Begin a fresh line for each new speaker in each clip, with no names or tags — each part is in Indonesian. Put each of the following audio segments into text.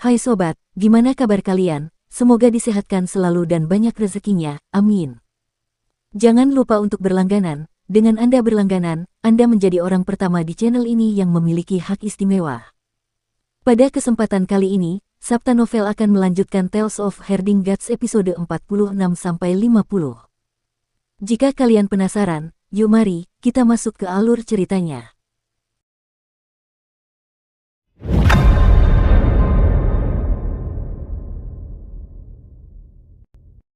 Hai sobat, gimana kabar kalian? Semoga disehatkan selalu dan banyak rezekinya, amin. Jangan lupa untuk berlangganan. Dengan Anda berlangganan, Anda menjadi orang pertama di channel ini yang memiliki hak istimewa. Pada kesempatan kali ini, Sabta Novel akan melanjutkan Tales of Herding Gods episode 46-50. Jika kalian penasaran, yuk mari, kita masuk ke alur ceritanya.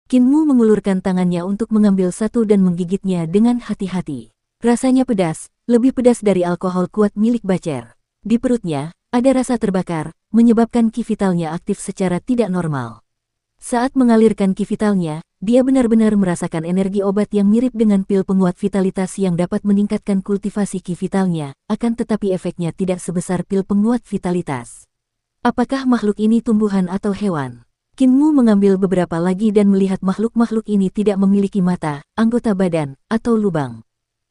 Kinmu mengulurkan tangannya untuk mengambil satu dan menggigitnya dengan hati-hati. Rasanya pedas, lebih pedas dari alkohol kuat milik Bacer. Di perutnya, ada rasa terbakar, menyebabkan ki vitalnya aktif secara tidak normal. Saat mengalirkan ki vitalnya, dia benar-benar merasakan energi obat yang mirip dengan pil penguat vitalitas yang dapat meningkatkan kultivasi ki vitalnya, akan tetapi efeknya tidak sebesar pil penguat vitalitas. Apakah makhluk ini tumbuhan atau hewan? Kinmu mengambil beberapa lagi dan melihat makhluk-makhluk ini tidak memiliki mata, anggota badan, atau lubang.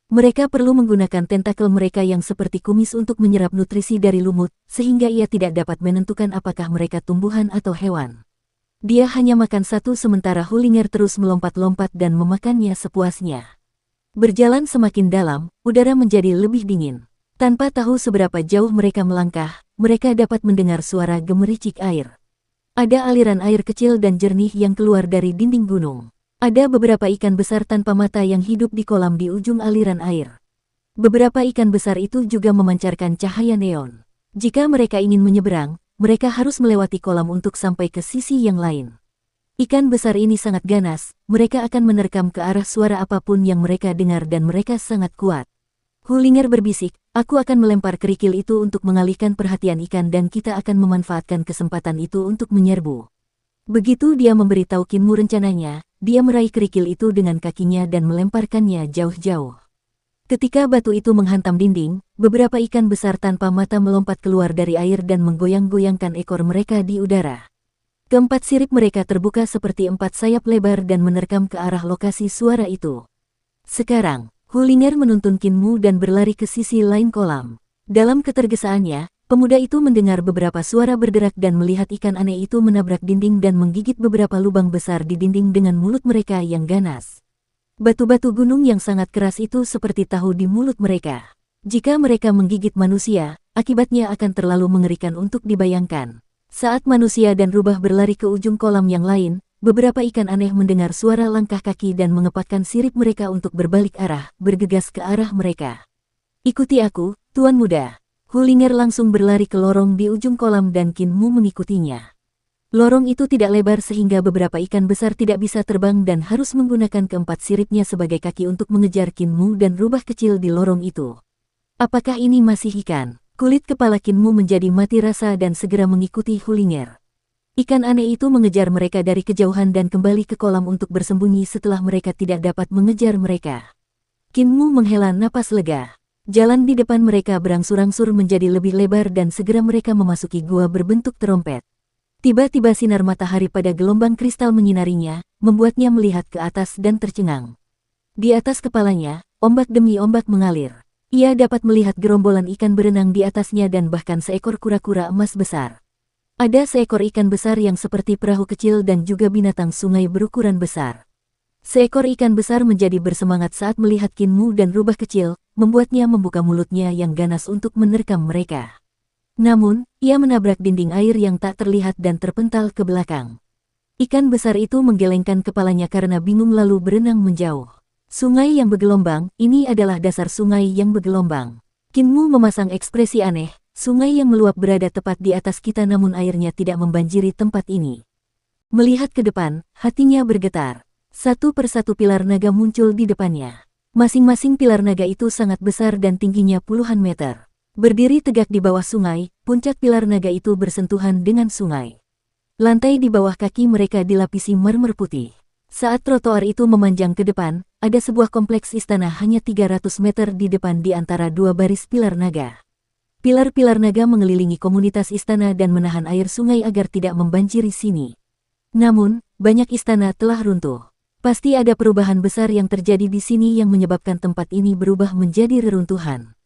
Mereka perlu menggunakan tentakel mereka yang seperti kumis untuk menyerap nutrisi dari lumut, sehingga ia tidak dapat menentukan apakah mereka tumbuhan atau hewan. Dia hanya makan satu sementara Hullinger terus melompat-lompat dan memakannya sepuasnya. Berjalan semakin dalam, udara menjadi lebih dingin. Tanpa tahu seberapa jauh mereka melangkah, mereka dapat mendengar suara gemericik air. Ada aliran air kecil dan jernih yang keluar dari dinding gunung. Ada beberapa ikan besar tanpa mata yang hidup di kolam di ujung aliran air. Beberapa ikan besar itu juga memancarkan cahaya neon. Jika mereka ingin menyeberang, mereka harus melewati kolam untuk sampai ke sisi yang lain. Ikan besar ini sangat ganas, mereka akan menerkam ke arah suara apapun yang mereka dengar dan mereka sangat kuat. Hullinger berbisik, aku akan melempar kerikil itu untuk mengalihkan perhatian ikan dan kita akan memanfaatkan kesempatan itu untuk menyerbu. Begitu dia memberitahu Kinmu rencananya, dia meraih kerikil itu dengan kakinya dan melemparkannya jauh-jauh. Ketika batu itu menghantam dinding, beberapa ikan besar tanpa mata melompat keluar dari air dan menggoyang-goyangkan ekor mereka di udara. Keempat sirip mereka terbuka seperti empat sayap lebar dan menerkam ke arah lokasi suara itu. Sekarang, Hullinger menuntun Kinmu dan berlari ke sisi lain kolam. Dalam ketergesaannya, pemuda itu mendengar beberapa suara berderak dan melihat ikan aneh itu menabrak dinding dan menggigit beberapa lubang besar di dinding dengan mulut mereka yang ganas. Batu-batu gunung yang sangat keras itu seperti tahu di mulut mereka. Jika mereka menggigit manusia, akibatnya akan terlalu mengerikan untuk dibayangkan. Saat manusia dan rubah berlari ke ujung kolam yang lain, beberapa ikan aneh mendengar suara langkah kaki dan mengepakkan sirip mereka untuk berbalik arah, bergegas ke arah mereka. Ikuti aku, Tuan Muda. Hullinger langsung berlari ke lorong di ujung kolam dan Kinmu mengikutinya. Lorong itu tidak lebar sehingga beberapa ikan besar tidak bisa terbang dan harus menggunakan keempat siripnya sebagai kaki untuk mengejar Kinmu dan rubah kecil di lorong itu. Apakah ini masih ikan? Kulit kepala Kinmu menjadi mati rasa dan segera mengikuti Hullinger. Ikan aneh itu mengejar mereka dari kejauhan dan kembali ke kolam untuk bersembunyi setelah mereka tidak dapat mengejar mereka. Kinmu menghela napas lega. Jalan di depan mereka berangsur-angsur menjadi lebih lebar dan segera mereka memasuki gua berbentuk terompet. Tiba-tiba sinar matahari pada gelombang kristal menyinarinya, membuatnya melihat ke atas dan tercengang. Di atas kepalanya, ombak demi ombak mengalir. Ia dapat melihat gerombolan ikan berenang di atasnya dan bahkan seekor kura-kura emas besar. Ada seekor ikan besar yang seperti perahu kecil dan juga binatang sungai berukuran besar. Seekor ikan besar menjadi bersemangat saat melihat Kinmu dan rubah kecil, membuatnya membuka mulutnya yang ganas untuk menerkam mereka. Namun, ia menabrak dinding air yang tak terlihat dan terpental ke belakang. Ikan besar itu menggelengkan kepalanya karena bingung lalu berenang menjauh. Sungai yang bergelombang, ini adalah dasar sungai yang bergelombang. Kinmu memasang ekspresi aneh. Sungai yang meluap berada tepat di atas kita namun airnya tidak membanjiri tempat ini. Melihat ke depan, hatinya bergetar. Satu persatu pilar naga muncul di depannya. Masing-masing pilar naga itu sangat besar dan tingginya puluhan meter. Berdiri tegak di bawah sungai, puncak pilar naga itu bersentuhan dengan sungai. Lantai di bawah kaki mereka dilapisi marmer putih. Saat trotoar itu memanjang ke depan, ada sebuah kompleks istana hanya 300 meter di depan di antara dua baris pilar naga. Pilar-pilar naga mengelilingi komunitas istana dan menahan air sungai agar tidak membanjiri sini. Namun, banyak istana telah runtuh. Pasti ada perubahan besar yang terjadi di sini yang menyebabkan tempat ini berubah menjadi reruntuhan.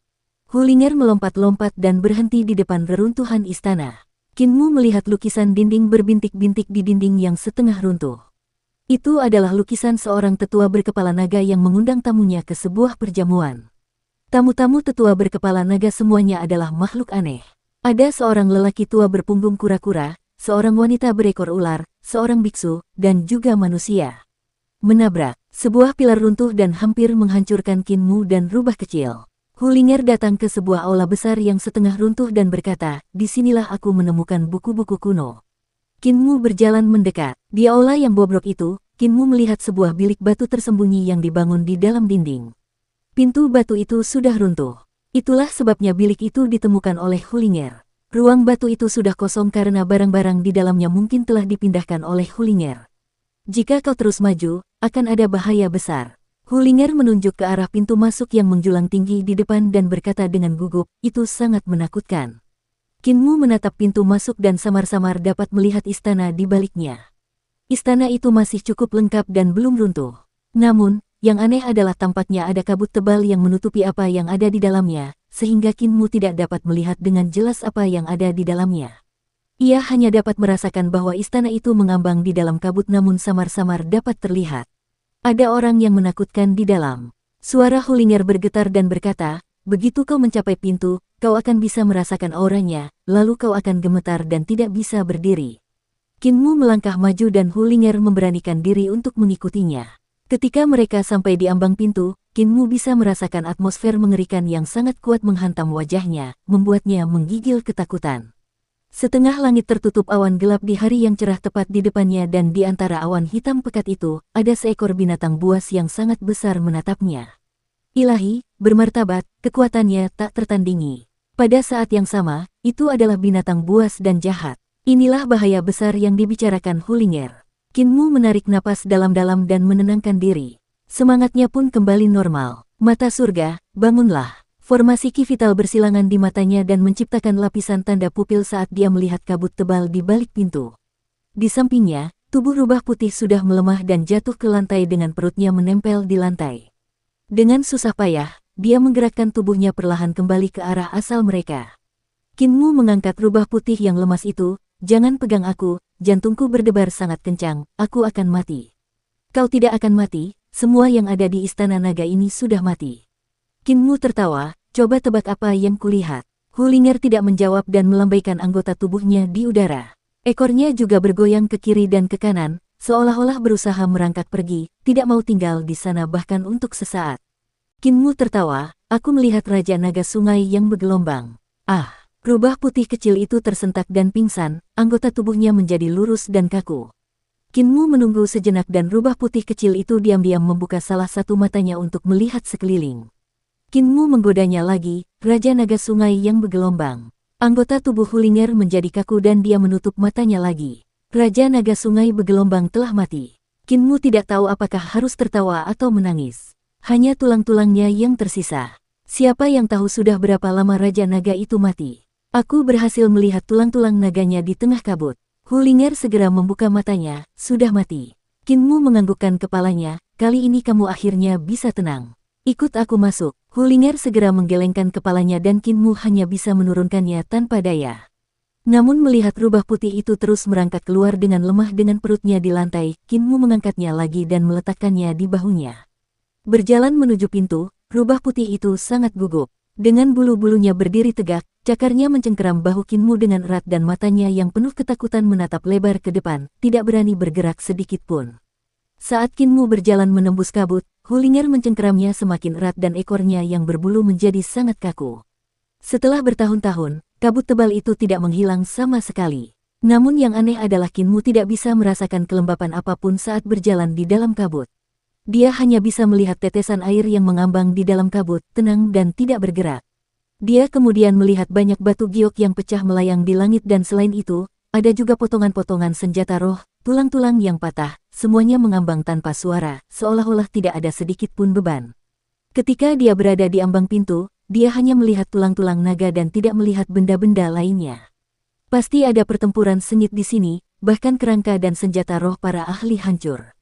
Hullinger melompat-lompat dan berhenti di depan reruntuhan istana. Kinmu melihat lukisan dinding berbintik-bintik di dinding yang setengah runtuh. Itu adalah lukisan seorang tetua berkepala naga yang mengundang tamunya ke sebuah perjamuan. Tamu-tamu tetua berkepala naga semuanya adalah makhluk aneh. Ada seorang lelaki tua berpunggung kura-kura, seorang wanita berekor ular, seorang biksu, dan juga manusia. Menabrak, sebuah pilar runtuh dan hampir menghancurkan Kinmu dan rubah kecil. Hulinger datang ke sebuah aula besar yang setengah runtuh dan berkata, "Disinilah aku menemukan buku-buku kuno." Kinmu berjalan mendekat. Di aula yang bobrok itu, Kinmu melihat sebuah bilik batu tersembunyi yang dibangun di dalam dinding. Pintu batu itu sudah runtuh. Itulah sebabnya bilik itu ditemukan oleh Hulinger. Ruang batu itu sudah kosong karena barang-barang di dalamnya mungkin telah dipindahkan oleh Hulinger. Jika kau terus maju, akan ada bahaya besar. Hulinger menunjuk ke arah pintu masuk yang menjulang tinggi di depan dan berkata dengan gugup, "Itu sangat menakutkan." Kinmu menatap pintu masuk dan samar-samar dapat melihat istana di baliknya. Istana itu masih cukup lengkap dan belum runtuh. Namun, yang aneh adalah tampaknya ada kabut tebal yang menutupi apa yang ada di dalamnya, sehingga Kinmu tidak dapat melihat dengan jelas apa yang ada di dalamnya. Ia hanya dapat merasakan bahwa istana itu mengambang di dalam kabut namun samar-samar dapat terlihat. Ada orang yang menakutkan di dalam. Suara Hulinger bergetar dan berkata, "Begitu kau mencapai pintu, kau akan bisa merasakan auranya, lalu kau akan gemetar dan tidak bisa berdiri." Kinmu melangkah maju dan Hulinger memberanikan diri untuk mengikutinya. Ketika mereka sampai di ambang pintu, Kinmu bisa merasakan atmosfer mengerikan yang sangat kuat menghantam wajahnya, membuatnya menggigil ketakutan. Setengah langit tertutup awan gelap di hari yang cerah tepat di depannya dan di antara awan hitam pekat itu, ada seekor binatang buas yang sangat besar menatapnya. Ilahi, bermartabat, kekuatannya tak tertandingi. Pada saat yang sama, itu adalah binatang buas dan jahat. Inilah bahaya besar yang dibicarakan Hulinger. Kinmu menarik napas dalam-dalam dan menenangkan diri. Semangatnya pun kembali normal. Mata surga, bangunlah. Formasi Ki vital bersilangan di matanya dan menciptakan lapisan tanda pupil saat dia melihat kabut tebal di balik pintu. Di sampingnya, tubuh rubah putih sudah melemah dan jatuh ke lantai dengan perutnya menempel di lantai. Dengan susah payah, dia menggerakkan tubuhnya perlahan kembali ke arah asal mereka. Kinmu mengangkat rubah putih yang lemas itu, "Jangan pegang aku, jantungku berdebar sangat kencang, aku akan mati." "Kau tidak akan mati, semua yang ada di istana naga ini sudah mati." Kinmu tertawa, "Coba tebak apa yang kulihat." Hulinger tidak menjawab dan melambaikan anggota tubuhnya di udara. Ekornya juga bergoyang ke kiri dan ke kanan, seolah-olah berusaha merangkak pergi, tidak mau tinggal di sana bahkan untuk sesaat. Kinmu tertawa, "Aku melihat Raja Naga Sungai yang bergelombang." Ah, rubah putih kecil itu tersentak dan pingsan, anggota tubuhnya menjadi lurus dan kaku. Kinmu menunggu sejenak dan rubah putih kecil itu diam-diam membuka salah satu matanya untuk melihat sekeliling. Kinmu menggodanya lagi, "Raja Naga Sungai yang bergelombang." Anggota tubuh Hulinger menjadi kaku dan dia menutup matanya lagi. Raja Naga Sungai bergelombang telah mati. Kinmu tidak tahu apakah harus tertawa atau menangis. Hanya tulang-tulangnya yang tersisa. Siapa yang tahu sudah berapa lama Raja Naga itu mati? Aku berhasil melihat tulang-tulang naganya di tengah kabut. Hulinger segera membuka matanya, "Sudah mati." Kinmu menganggukkan kepalanya, "Kali ini kamu akhirnya bisa tenang. Ikut aku masuk." Hulinger segera menggelengkan kepalanya dan Kinmu hanya bisa menurunkannya tanpa daya. Namun melihat rubah putih itu terus merangkak keluar dengan lemah dengan perutnya di lantai, Kinmu mengangkatnya lagi dan meletakkannya di bahunya. Berjalan menuju pintu, rubah putih itu sangat gugup. Dengan bulu-bulunya berdiri tegak, cakarnya mencengkeram bahu Kinmu dengan erat dan matanya yang penuh ketakutan menatap lebar ke depan, tidak berani bergerak sedikit pun. Saat Kinmu berjalan menembus kabut, Hulinger mencengkeramnya semakin erat dan ekornya yang berbulu menjadi sangat kaku. Setelah bertahun-tahun, kabut tebal itu tidak menghilang sama sekali. Namun yang aneh adalah Kinmu tidak bisa merasakan kelembapan apapun saat berjalan di dalam kabut. Dia hanya bisa melihat tetesan air yang mengambang di dalam kabut, tenang dan tidak bergerak. Dia kemudian melihat banyak batu giok yang pecah melayang di langit dan selain itu, ada juga potongan-potongan senjata roh, tulang-tulang yang patah, semuanya mengambang tanpa suara, seolah-olah tidak ada sedikit pun beban. Ketika dia berada di ambang pintu, dia hanya melihat tulang-tulang naga dan tidak melihat benda-benda lainnya. Pasti ada pertempuran sengit di sini, bahkan kerangka dan senjata roh para ahli hancur.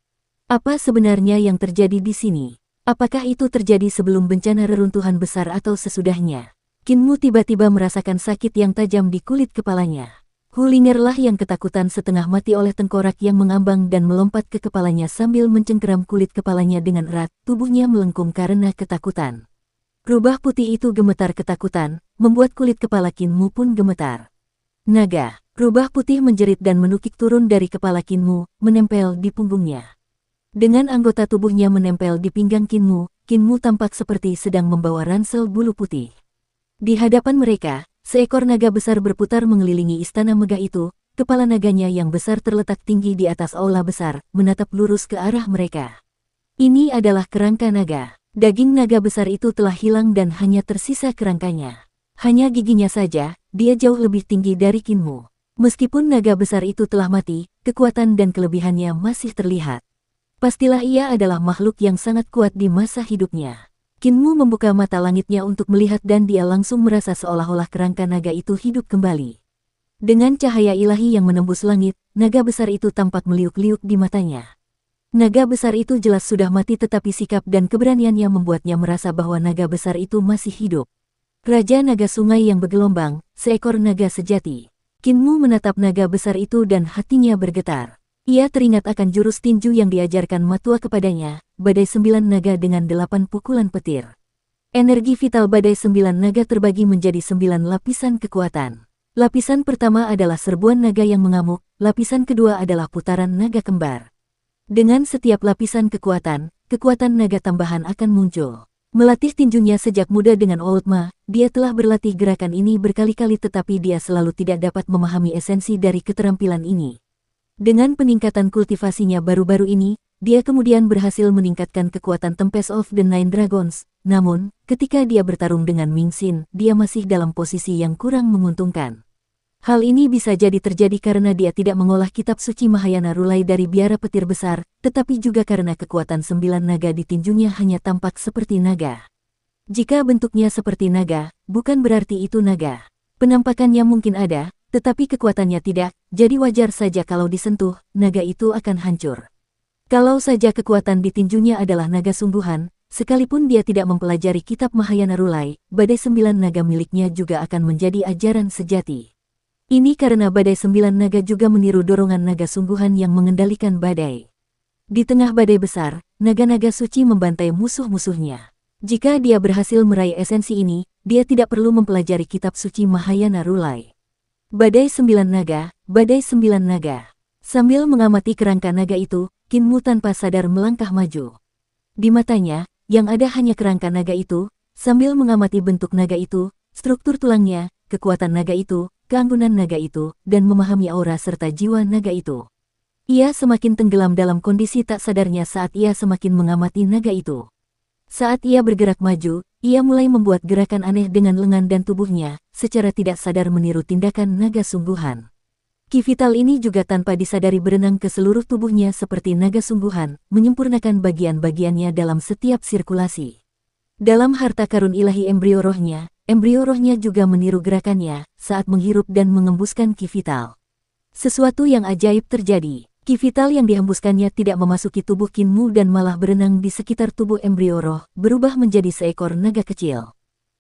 Apa sebenarnya yang terjadi di sini? Apakah itu terjadi sebelum bencana reruntuhan besar atau sesudahnya? Kinmu tiba-tiba merasakan sakit yang tajam di kulit kepalanya. Hulinger lah yang ketakutan setengah mati oleh tengkorak yang mengambang dan melompat ke kepalanya sambil mencengkeram kulit kepalanya dengan erat, tubuhnya melengkung karena ketakutan. Rubah putih itu gemetar ketakutan, membuat kulit kepala Kinmu pun gemetar. Naga, rubah putih menjerit dan menukik turun dari kepala Kinmu, menempel di punggungnya. Dengan anggota tubuhnya menempel di pinggang Kinmu, Kinmu tampak seperti sedang membawa ransel bulu putih. Di hadapan mereka, seekor naga besar berputar mengelilingi istana megah itu, kepala naganya yang besar terletak tinggi di atas aula besar, menatap lurus ke arah mereka. Ini adalah kerangka naga. Daging naga besar itu telah hilang dan hanya tersisa kerangkanya. Hanya giginya saja, dia jauh lebih tinggi dari Kinmu. Meskipun naga besar itu telah mati, kekuatan dan kelebihannya masih terlihat. Pastilah ia adalah makhluk yang sangat kuat di masa hidupnya. Kinmu membuka mata langitnya untuk melihat dan dia langsung merasa seolah-olah kerangka naga itu hidup kembali. Dengan cahaya ilahi yang menembus langit, naga besar itu tampak meliuk-liuk di matanya. Naga besar itu jelas sudah mati tetapi sikap dan keberaniannya membuatnya merasa bahwa naga besar itu masih hidup. Raja Naga Sungai yang bergelombang, seekor naga sejati. Kinmu menatap naga besar itu dan hatinya bergetar. Ia teringat akan jurus tinju yang diajarkan Matua kepadanya, badai 9 naga dengan 8 pukulan petir. Energi vital badai 9 naga terbagi menjadi 9 lapisan kekuatan. Lapisan pertama adalah serbuan naga yang mengamuk, lapisan kedua adalah putaran naga kembar. Dengan setiap lapisan kekuatan naga tambahan akan muncul. Melatih tinjunya sejak muda dengan Oldma, dia telah berlatih gerakan ini berkali-kali tetapi dia selalu tidak dapat memahami esensi dari keterampilan ini. Dengan peningkatan kultivasinya baru-baru ini, dia kemudian berhasil meningkatkan kekuatan Tempest of the Nine Dragons. Namun, ketika dia bertarung dengan Ming Xin, dia masih dalam posisi yang kurang menguntungkan. Hal ini bisa jadi terjadi karena dia tidak mengolah kitab suci Mahayana Rulai dari biara petir besar, tetapi juga karena kekuatan 9 naga di tinjunya hanya tampak seperti naga. Jika bentuknya seperti naga, bukan berarti itu naga. Penampakannya mungkin ada, tetapi kekuatannya tidak, jadi wajar saja kalau disentuh, naga itu akan hancur. Kalau saja kekuatan di tinjunya adalah naga sungguhan, sekalipun dia tidak mempelajari kitab Mahayana Rulai, badai 9 naga miliknya juga akan menjadi ajaran sejati. Ini karena badai 9 naga juga meniru dorongan naga sungguhan yang mengendalikan badai. Di tengah badai besar, naga-naga suci membantai musuh-musuhnya. Jika dia berhasil meraih esensi ini, dia tidak perlu mempelajari kitab suci Mahayana Rulai. Badai 9 naga, badai 9 naga. Sambil mengamati kerangka naga itu, Kinmu tanpa sadar melangkah maju. Di matanya, yang ada hanya kerangka naga itu, sambil mengamati bentuk naga itu, struktur tulangnya, kekuatan naga itu, keanggunan naga itu, dan memahami aura serta jiwa naga itu. Ia semakin tenggelam dalam kondisi tak sadarnya saat ia semakin mengamati naga itu. Saat ia bergerak maju, ia mulai membuat gerakan aneh dengan lengan dan tubuhnya, secara tidak sadar meniru tindakan naga sungguhan. Ki vital ini juga tanpa disadari berenang ke seluruh tubuhnya seperti naga sungguhan, menyempurnakan bagian-bagiannya dalam setiap sirkulasi. Dalam harta karun ilahi embrio rohnya juga meniru gerakannya saat menghirup dan mengembuskan ki vital. Sesuatu yang ajaib terjadi. Ki vital yang dihembuskannya tidak memasuki tubuh Kinmu dan malah berenang di sekitar tubuh embrio roh, berubah menjadi seekor naga kecil.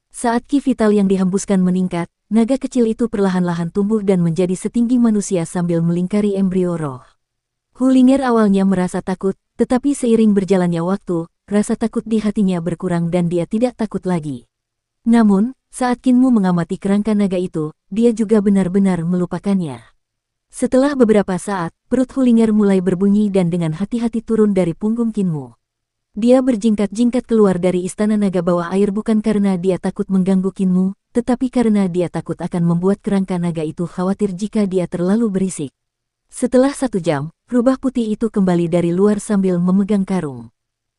Saat ki vital yang dihembuskan meningkat, naga kecil itu perlahan-lahan tumbuh dan menjadi setinggi manusia sambil melingkari embrio roh. Hulinger awalnya merasa takut, tetapi seiring berjalannya waktu, rasa takut di hatinya berkurang dan dia tidak takut lagi. Namun, saat Kinmu mengamati kerangka naga itu, dia juga benar-benar melupakannya. Setelah beberapa saat, perut Hulinger mulai berbunyi dan dengan hati-hati turun dari punggung Kinmu. Dia berjingkat-jingkat keluar dari istana naga bawah air bukan karena dia takut mengganggu Kinmu, tetapi karena dia takut akan membuat kerangka naga itu khawatir jika dia terlalu berisik. Setelah 1 jam, rubah putih itu kembali dari luar sambil memegang karung.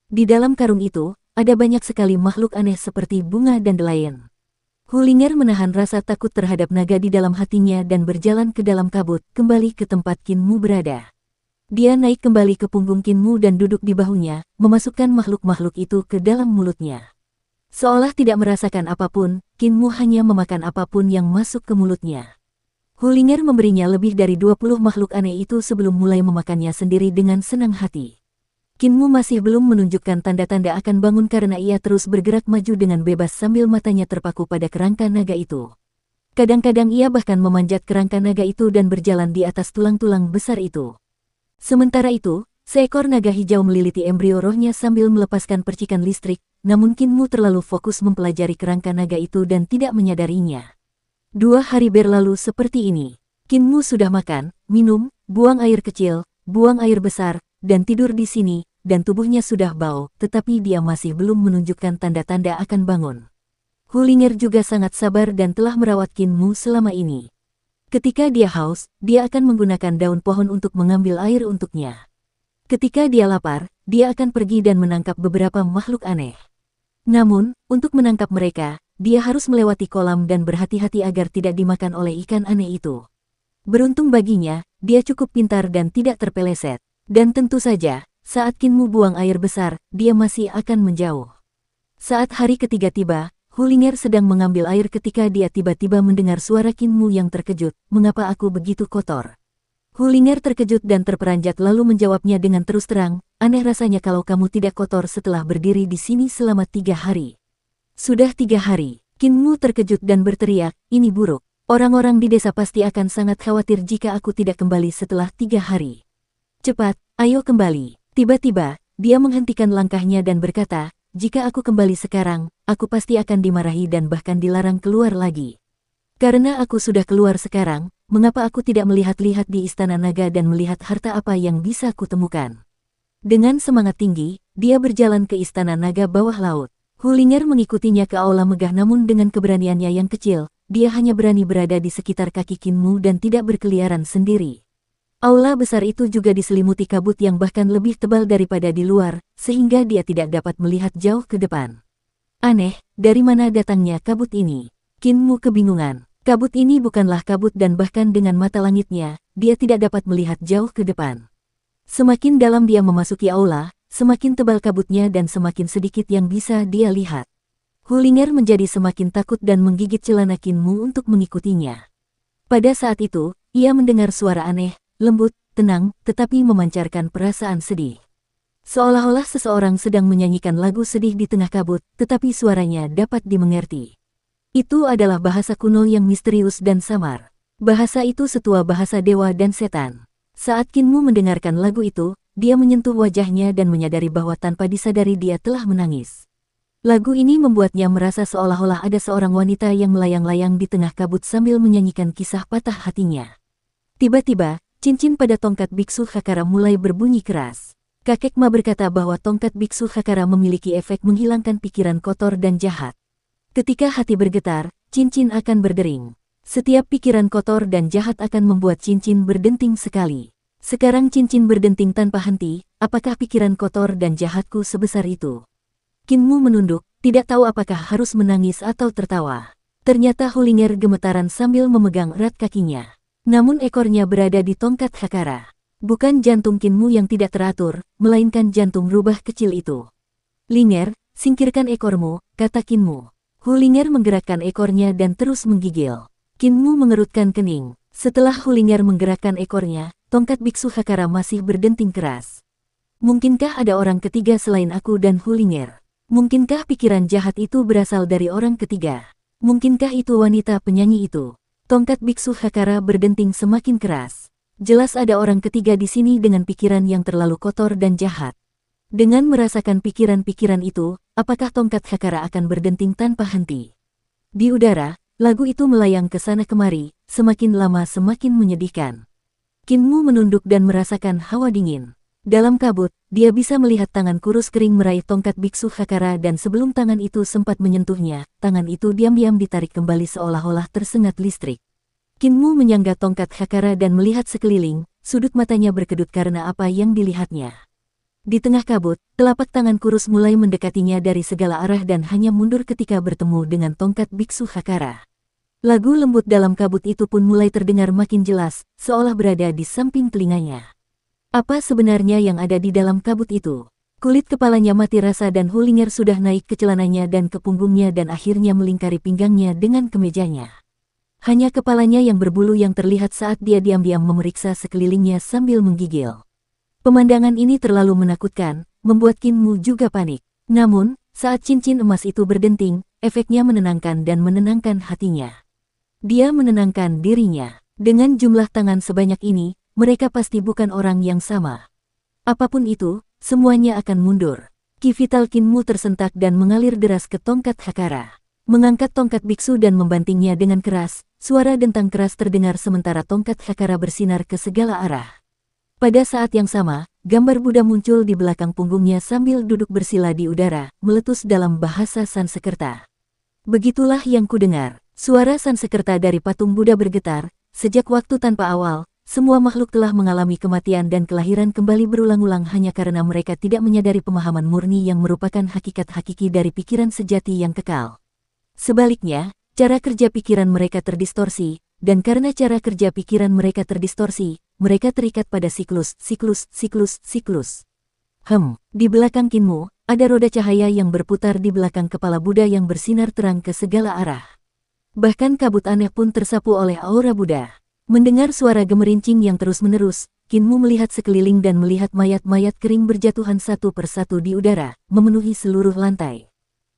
Di dalam karung itu, ada banyak sekali makhluk aneh seperti bunga dan delayan. Hulinger menahan rasa takut terhadap naga di dalam hatinya dan berjalan ke dalam kabut, kembali ke tempat Kinmu berada. Dia naik kembali ke punggung Kinmu dan duduk di bahunya, memasukkan makhluk-makhluk itu ke dalam mulutnya. Seolah tidak merasakan apapun, Kinmu hanya memakan apapun yang masuk ke mulutnya. Hulinger memberinya lebih dari 20 makhluk aneh itu sebelum mulai memakannya sendiri dengan senang hati. Kinmu masih belum menunjukkan tanda-tanda akan bangun karena ia terus bergerak maju dengan bebas sambil matanya terpaku pada kerangka naga itu. Kadang-kadang ia bahkan memanjat kerangka naga itu dan berjalan di atas tulang-tulang besar itu. Sementara itu, seekor naga hijau meliliti embrio rohnya sambil melepaskan percikan listrik, namun Qin Mu terlalu fokus mempelajari kerangka naga itu dan tidak menyadarinya. 2 hari berlalu seperti ini. Qin Mu sudah makan, minum, buang air kecil, buang air besar, dan tidur di sini, dan tubuhnya sudah bau, tetapi dia masih belum menunjukkan tanda-tanda akan bangun. Hulinger juga sangat sabar dan telah merawat Qin Mu selama ini. Ketika dia haus, dia akan menggunakan daun pohon untuk mengambil air untuknya. Ketika dia lapar, dia akan pergi dan menangkap beberapa makhluk aneh. Namun, untuk menangkap mereka, dia harus melewati kolam dan berhati-hati agar tidak dimakan oleh ikan aneh itu. Beruntung baginya, dia cukup pintar dan tidak terpeleset. Dan tentu saja, saat Qin Mu buang air besar, dia masih akan menjauh. Saat hari ketiga tiba, Hulinger sedang mengambil air ketika dia tiba-tiba mendengar suara Qin Mu yang terkejut, "Mengapa aku begitu kotor?" Hulinger terkejut dan terperanjat lalu menjawabnya dengan terus terang, "Aneh rasanya kalau kamu tidak kotor setelah berdiri di sini selama 3 hari. Sudah 3 hari. Qin Mu terkejut dan berteriak, "Ini buruk. Orang-orang di desa pasti akan sangat khawatir jika aku tidak kembali setelah 3 hari. Cepat, ayo kembali." Tiba-tiba, dia menghentikan langkahnya dan berkata, "Jika aku kembali sekarang, aku pasti akan dimarahi dan bahkan dilarang keluar lagi. Karena aku sudah keluar sekarang, mengapa aku tidak melihat-lihat di Istana Naga dan melihat harta apa yang bisa kutemukan?" Dengan semangat tinggi, dia berjalan ke Istana Naga bawah laut. Hulinger mengikutinya ke aula megah namun dengan keberaniannya yang kecil, dia hanya berani berada di sekitar kaki Qin Mu dan tidak berkeliaran sendiri. Aula besar itu juga diselimuti kabut yang bahkan lebih tebal daripada di luar, sehingga dia tidak dapat melihat jauh ke depan. Aneh, dari mana datangnya kabut ini? Qin Mu kebingungan. Kabut ini bukanlah kabut dan bahkan dengan mata langitnya, dia tidak dapat melihat jauh ke depan. Semakin dalam dia memasuki aula, semakin tebal kabutnya dan semakin sedikit yang bisa dia lihat. Hulinger menjadi semakin takut dan menggigit celana Qin Mu untuk mengikutinya. Pada saat itu, ia mendengar suara aneh, lembut, tenang, tetapi memancarkan perasaan sedih. Seolah-olah seseorang sedang menyanyikan lagu sedih di tengah kabut, tetapi suaranya dapat dimengerti. Itu adalah bahasa kuno yang misterius dan samar. Bahasa itu setua bahasa dewa dan setan. Saat Qin Mu mendengarkan lagu itu, dia menyentuh wajahnya dan menyadari bahwa tanpa disadari dia telah menangis. Lagu ini membuatnya merasa seolah-olah ada seorang wanita yang melayang-layang di tengah kabut sambil menyanyikan kisah patah hatinya. Tiba-tiba, cincin pada tongkat Biksu Hakara mulai berbunyi keras. Kakek Ma berkata bahwa tongkat Biksu Hakara memiliki efek menghilangkan pikiran kotor dan jahat. Ketika hati bergetar, cincin akan berdering. Setiap pikiran kotor dan jahat akan membuat cincin berdenting sekali. Sekarang cincin berdenting tanpa henti, apakah pikiran kotor dan jahatku sebesar itu? Qin Mu menunduk, tidak tahu apakah harus menangis atau tertawa. Ternyata Hulinger gemetaran sambil memegang erat kakinya. Namun ekornya berada di tongkat Hakara. Bukan jantung Qin Mu yang tidak teratur, melainkan jantung rubah kecil itu. "Linger, singkirkan ekormu," kata Qin Mu. Hulinger menggerakkan ekornya dan terus menggigil. Qin Mu mengerutkan kening. Setelah Hulinger menggerakkan ekornya, tongkat Biksu Hakara masih berdenting keras. Mungkinkah ada orang ketiga selain aku dan Hulinger? Mungkinkah pikiran jahat itu berasal dari orang ketiga? Mungkinkah itu wanita penyanyi itu? Tongkat Biksu Hakara berdenting semakin keras. Jelas ada orang ketiga di sini dengan pikiran yang terlalu kotor dan jahat. Dengan merasakan pikiran-pikiran itu, apakah tongkat Hakara akan berdenting tanpa henti? Di udara, lagu itu melayang ke sana kemari, semakin lama semakin menyedihkan. Qin Mu menunduk dan merasakan hawa dingin. Dalam kabut, dia bisa melihat tangan kurus kering meraih tongkat Biksu Hakara dan sebelum tangan itu sempat menyentuhnya, tangan itu diam-diam ditarik kembali seolah-olah tersengat listrik. Qin Mu menyangga tongkat Hakara dan melihat sekeliling, sudut matanya berkedut karena apa yang dilihatnya. Di tengah kabut, telapak tangan kurus mulai mendekatinya dari segala arah dan hanya mundur ketika bertemu dengan tongkat Biksu Hakara. Lagu lembut dalam kabut itu pun mulai terdengar makin jelas, seolah berada di samping telinganya. Apa sebenarnya yang ada di dalam kabut itu? Kulit kepalanya mati rasa dan Hulinger sudah naik ke celananya dan ke punggungnya dan akhirnya melingkari pinggangnya dengan kemejanya. Hanya kepalanya yang berbulu yang terlihat saat dia diam-diam memeriksa sekelilingnya sambil menggigil. Pemandangan ini terlalu menakutkan, membuat Qin Mu juga panik. Namun, saat cincin emas itu berdenting, efeknya menenangkan dan menenangkan hatinya. Dia menenangkan dirinya. Dengan jumlah tangan sebanyak ini, mereka pasti bukan orang yang sama. Apapun itu, semuanya akan mundur. Ki vital Kinmu tersentak dan mengalir deras ke tongkat Hakara. Mengangkat tongkat biksu dan membantingnya dengan keras, suara dentang keras terdengar sementara tongkat Hakara bersinar ke segala arah. Pada saat yang sama, gambar Buddha muncul di belakang punggungnya sambil duduk bersila di udara, meletus dalam bahasa Sansekerta. Begitulah yang kudengar, suara Sansekerta dari patung Buddha bergetar, sejak waktu tanpa awal, semua makhluk telah mengalami kematian dan kelahiran kembali berulang-ulang hanya karena mereka tidak menyadari pemahaman murni yang merupakan hakikat hakiki dari pikiran sejati yang kekal. Sebaliknya, cara kerja pikiran mereka terdistorsi, dan karena cara kerja pikiran mereka terdistorsi, mereka terikat pada siklus. Di belakang Kinmu, ada roda cahaya yang berputar di belakang kepala Buddha yang bersinar terang ke segala arah. Bahkan kabut aneh pun tersapu oleh aura Buddha. Mendengar suara gemerincing yang terus-menerus, Kinmu melihat sekeliling dan melihat mayat-mayat kering berjatuhan satu persatu di udara, memenuhi seluruh lantai.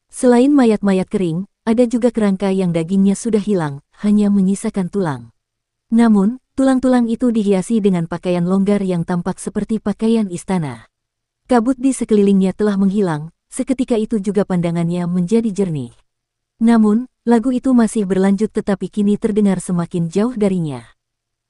Selain mayat-mayat kering, ada juga kerangka yang dagingnya sudah hilang, hanya menyisakan tulang. Namun, tulang-tulang itu dihiasi dengan pakaian longgar yang tampak seperti pakaian istana. Kabut di sekelilingnya telah menghilang, seketika itu juga pandangannya menjadi jernih. Namun, lagu itu masih berlanjut tetapi kini terdengar semakin jauh darinya.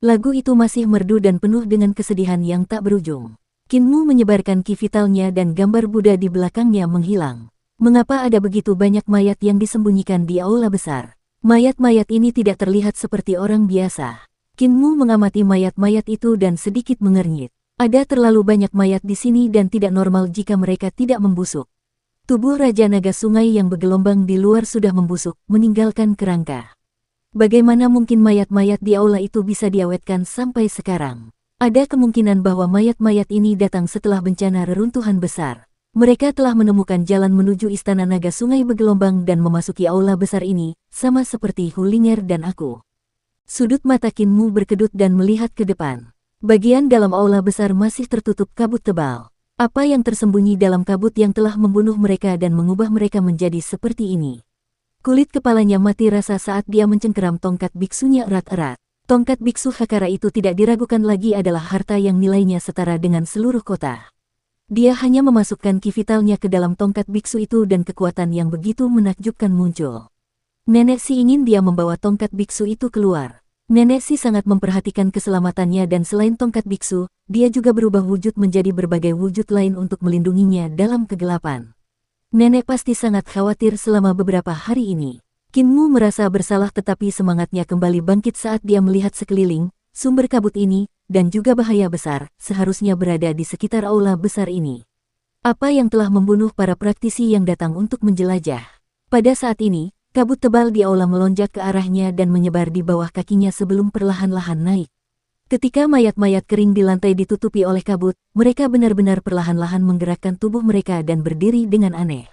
Lagu itu masih merdu dan penuh dengan kesedihan yang tak berujung. Kinmu menyebarkan ki vitalnya dan gambar Buddha di belakangnya menghilang. Mengapa ada begitu banyak mayat yang disembunyikan di aula besar? Mayat-mayat ini tidak terlihat seperti orang biasa. Kinmu mengamati mayat-mayat itu dan sedikit mengernyit. Ada terlalu banyak mayat di sini dan tidak normal jika mereka tidak membusuk. Tubuh Raja Naga Sungai yang bergelombang di luar sudah membusuk, meninggalkan kerangka. Bagaimana mungkin mayat-mayat di aula itu bisa diawetkan sampai sekarang? Ada kemungkinan bahwa mayat-mayat ini datang setelah bencana reruntuhan besar. Mereka telah menemukan jalan menuju Istana Naga Sungai bergelombang dan memasuki aula besar ini, sama seperti Hulinger dan aku. Sudut mata Kinmu berkedut dan melihat ke depan. Bagian dalam aula besar masih tertutup kabut tebal. Apa yang tersembunyi dalam kabut yang telah membunuh mereka dan mengubah mereka menjadi seperti ini? Kulit kepalanya mati rasa saat dia mencengkeram tongkat biksunya erat-erat. Tongkat biksu Hakara itu tidak diragukan lagi adalah harta yang nilainya setara dengan seluruh kota. Dia hanya memasukkan ki vitalnya ke dalam tongkat biksu itu dan kekuatan yang begitu menakjubkan muncul. Nenek Si ingin dia membawa tongkat biksu itu keluar. Nenek Si sangat memperhatikan keselamatannya dan selain tongkat biksu, dia juga berubah wujud menjadi berbagai wujud lain untuk melindunginya dalam kegelapan. Nenek pasti sangat khawatir selama beberapa hari ini. Kinmu merasa bersalah tetapi semangatnya kembali bangkit saat dia melihat sekeliling, sumber kabut ini, dan juga bahaya besar, seharusnya berada di sekitar aula besar ini. Apa yang telah membunuh para praktisi yang datang untuk menjelajah? Pada saat ini, kabut tebal di aula melonjak ke arahnya dan menyebar di bawah kakinya sebelum perlahan-lahan naik. Ketika mayat-mayat kering di lantai ditutupi oleh kabut, mereka benar-benar perlahan-lahan menggerakkan tubuh mereka dan berdiri dengan aneh.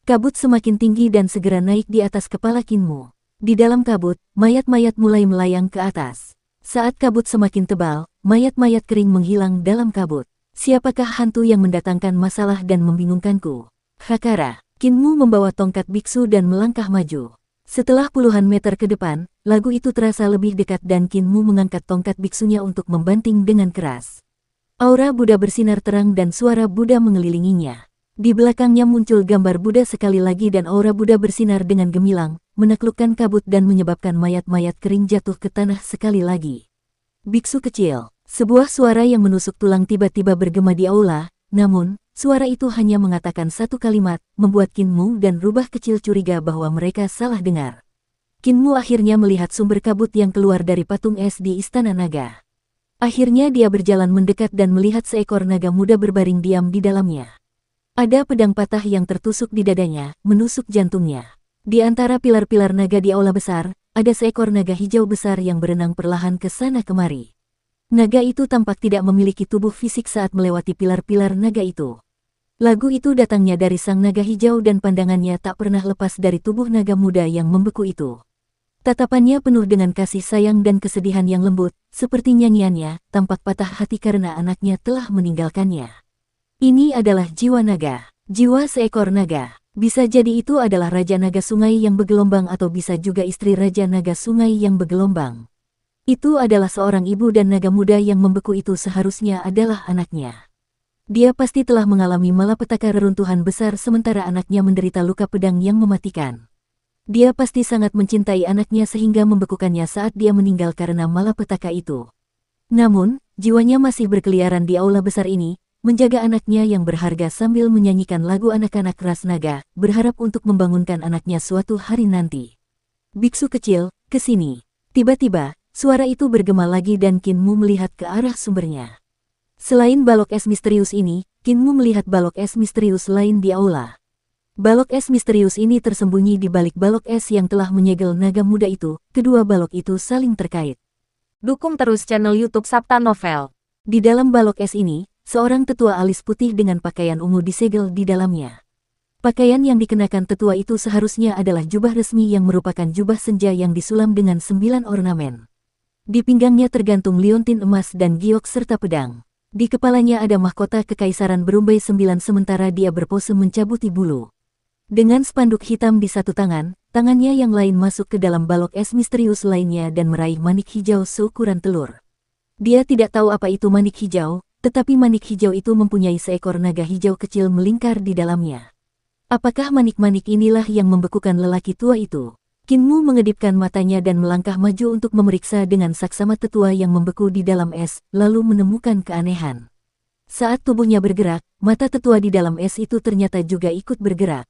Kabut semakin tinggi dan segera naik di atas kepala Kinmu. Di dalam kabut, mayat-mayat mulai melayang ke atas. Saat kabut semakin tebal, mayat-mayat kering menghilang dalam kabut. Siapakah hantu yang mendatangkan masalah dan membingungkanku? Hakara. Kinmu membawa tongkat biksu dan melangkah maju. Setelah puluhan meter ke depan, lagu itu terasa lebih dekat dan Kinmu mengangkat tongkat biksunya untuk membanting dengan keras. Aura Buddha bersinar terang dan suara Buddha mengelilinginya. Di belakangnya muncul gambar Buddha sekali lagi dan aura Buddha bersinar dengan gemilang, menaklukkan kabut dan menyebabkan mayat-mayat kering jatuh ke tanah sekali lagi. Biksu kecil, sebuah suara yang menusuk tulang tiba-tiba bergema di aula, namun, suara itu hanya mengatakan satu kalimat, membuat Kinmu dan Rubah kecil curiga bahwa mereka salah dengar. Kinmu akhirnya melihat sumber kabut yang keluar dari patung es di Istana Naga. Akhirnya dia berjalan mendekat dan melihat seekor naga muda berbaring diam di dalamnya. Ada pedang patah yang tertusuk di dadanya, menusuk jantungnya. Di antara pilar-pilar naga di aula besar, ada seekor naga hijau besar yang berenang perlahan ke sana kemari. Naga itu tampak tidak memiliki tubuh fisik saat melewati pilar-pilar naga itu. Lagu itu datangnya dari sang naga hijau dan pandangannya tak pernah lepas dari tubuh naga muda yang membeku itu. Tatapannya penuh dengan kasih sayang dan kesedihan yang lembut, seperti nyanyiannya, tampak patah hati karena anaknya telah meninggalkannya. Ini adalah jiwa naga, jiwa seekor naga. Bisa jadi itu adalah Raja Naga Sungai yang bergelombang atau bisa juga istri Raja Naga Sungai yang bergelombang. Itu adalah seorang ibu dan naga muda yang membeku itu seharusnya adalah anaknya. Dia pasti telah mengalami malapetaka reruntuhan besar sementara anaknya menderita luka pedang yang mematikan. Dia pasti sangat mencintai anaknya sehingga membekukannya saat dia meninggal karena malapetaka itu. Namun, jiwanya masih berkeliaran di aula besar ini, menjaga anaknya yang berharga sambil menyanyikan lagu anak-anak ras naga, berharap untuk membangunkan anaknya suatu hari nanti. Biksu kecil, ke sini. Tiba-tiba, suara itu bergema lagi dan Qin Mu melihat ke arah sumbernya. Selain balok es misterius ini, Qin Mu melihat balok es misterius lain di aula. Balok es misterius ini tersembunyi di balik balok es yang telah menyegel naga muda itu, kedua balok itu saling terkait.
Dukung terus channel YouTube Sabta Novel.
Di dalam balok es ini, seorang tetua alis putih dengan pakaian ungu disegel di dalamnya. Pakaian yang dikenakan tetua itu seharusnya adalah jubah resmi yang merupakan jubah senja yang disulam dengan 9 ornamen. Di pinggangnya tergantung liontin emas dan giok serta pedang. Di kepalanya ada mahkota kekaisaran berumbai 9 sementara dia berpose mencabuti bulu. Dengan spanduk hitam di satu tangan, tangannya yang lain masuk ke dalam balok es misterius lainnya dan meraih manik hijau seukuran telur. Dia tidak tahu apa itu manik hijau, tetapi manik hijau itu mempunyai seekor naga hijau kecil melingkar di dalamnya. Apakah manik-manik inilah yang membekukan lelaki tua itu? Qin Mu mengedipkan matanya dan melangkah maju untuk memeriksa dengan saksama tetua yang membeku di dalam es, lalu menemukan keanehan. Saat tubuhnya bergerak, mata tetua di dalam es itu ternyata juga ikut bergerak.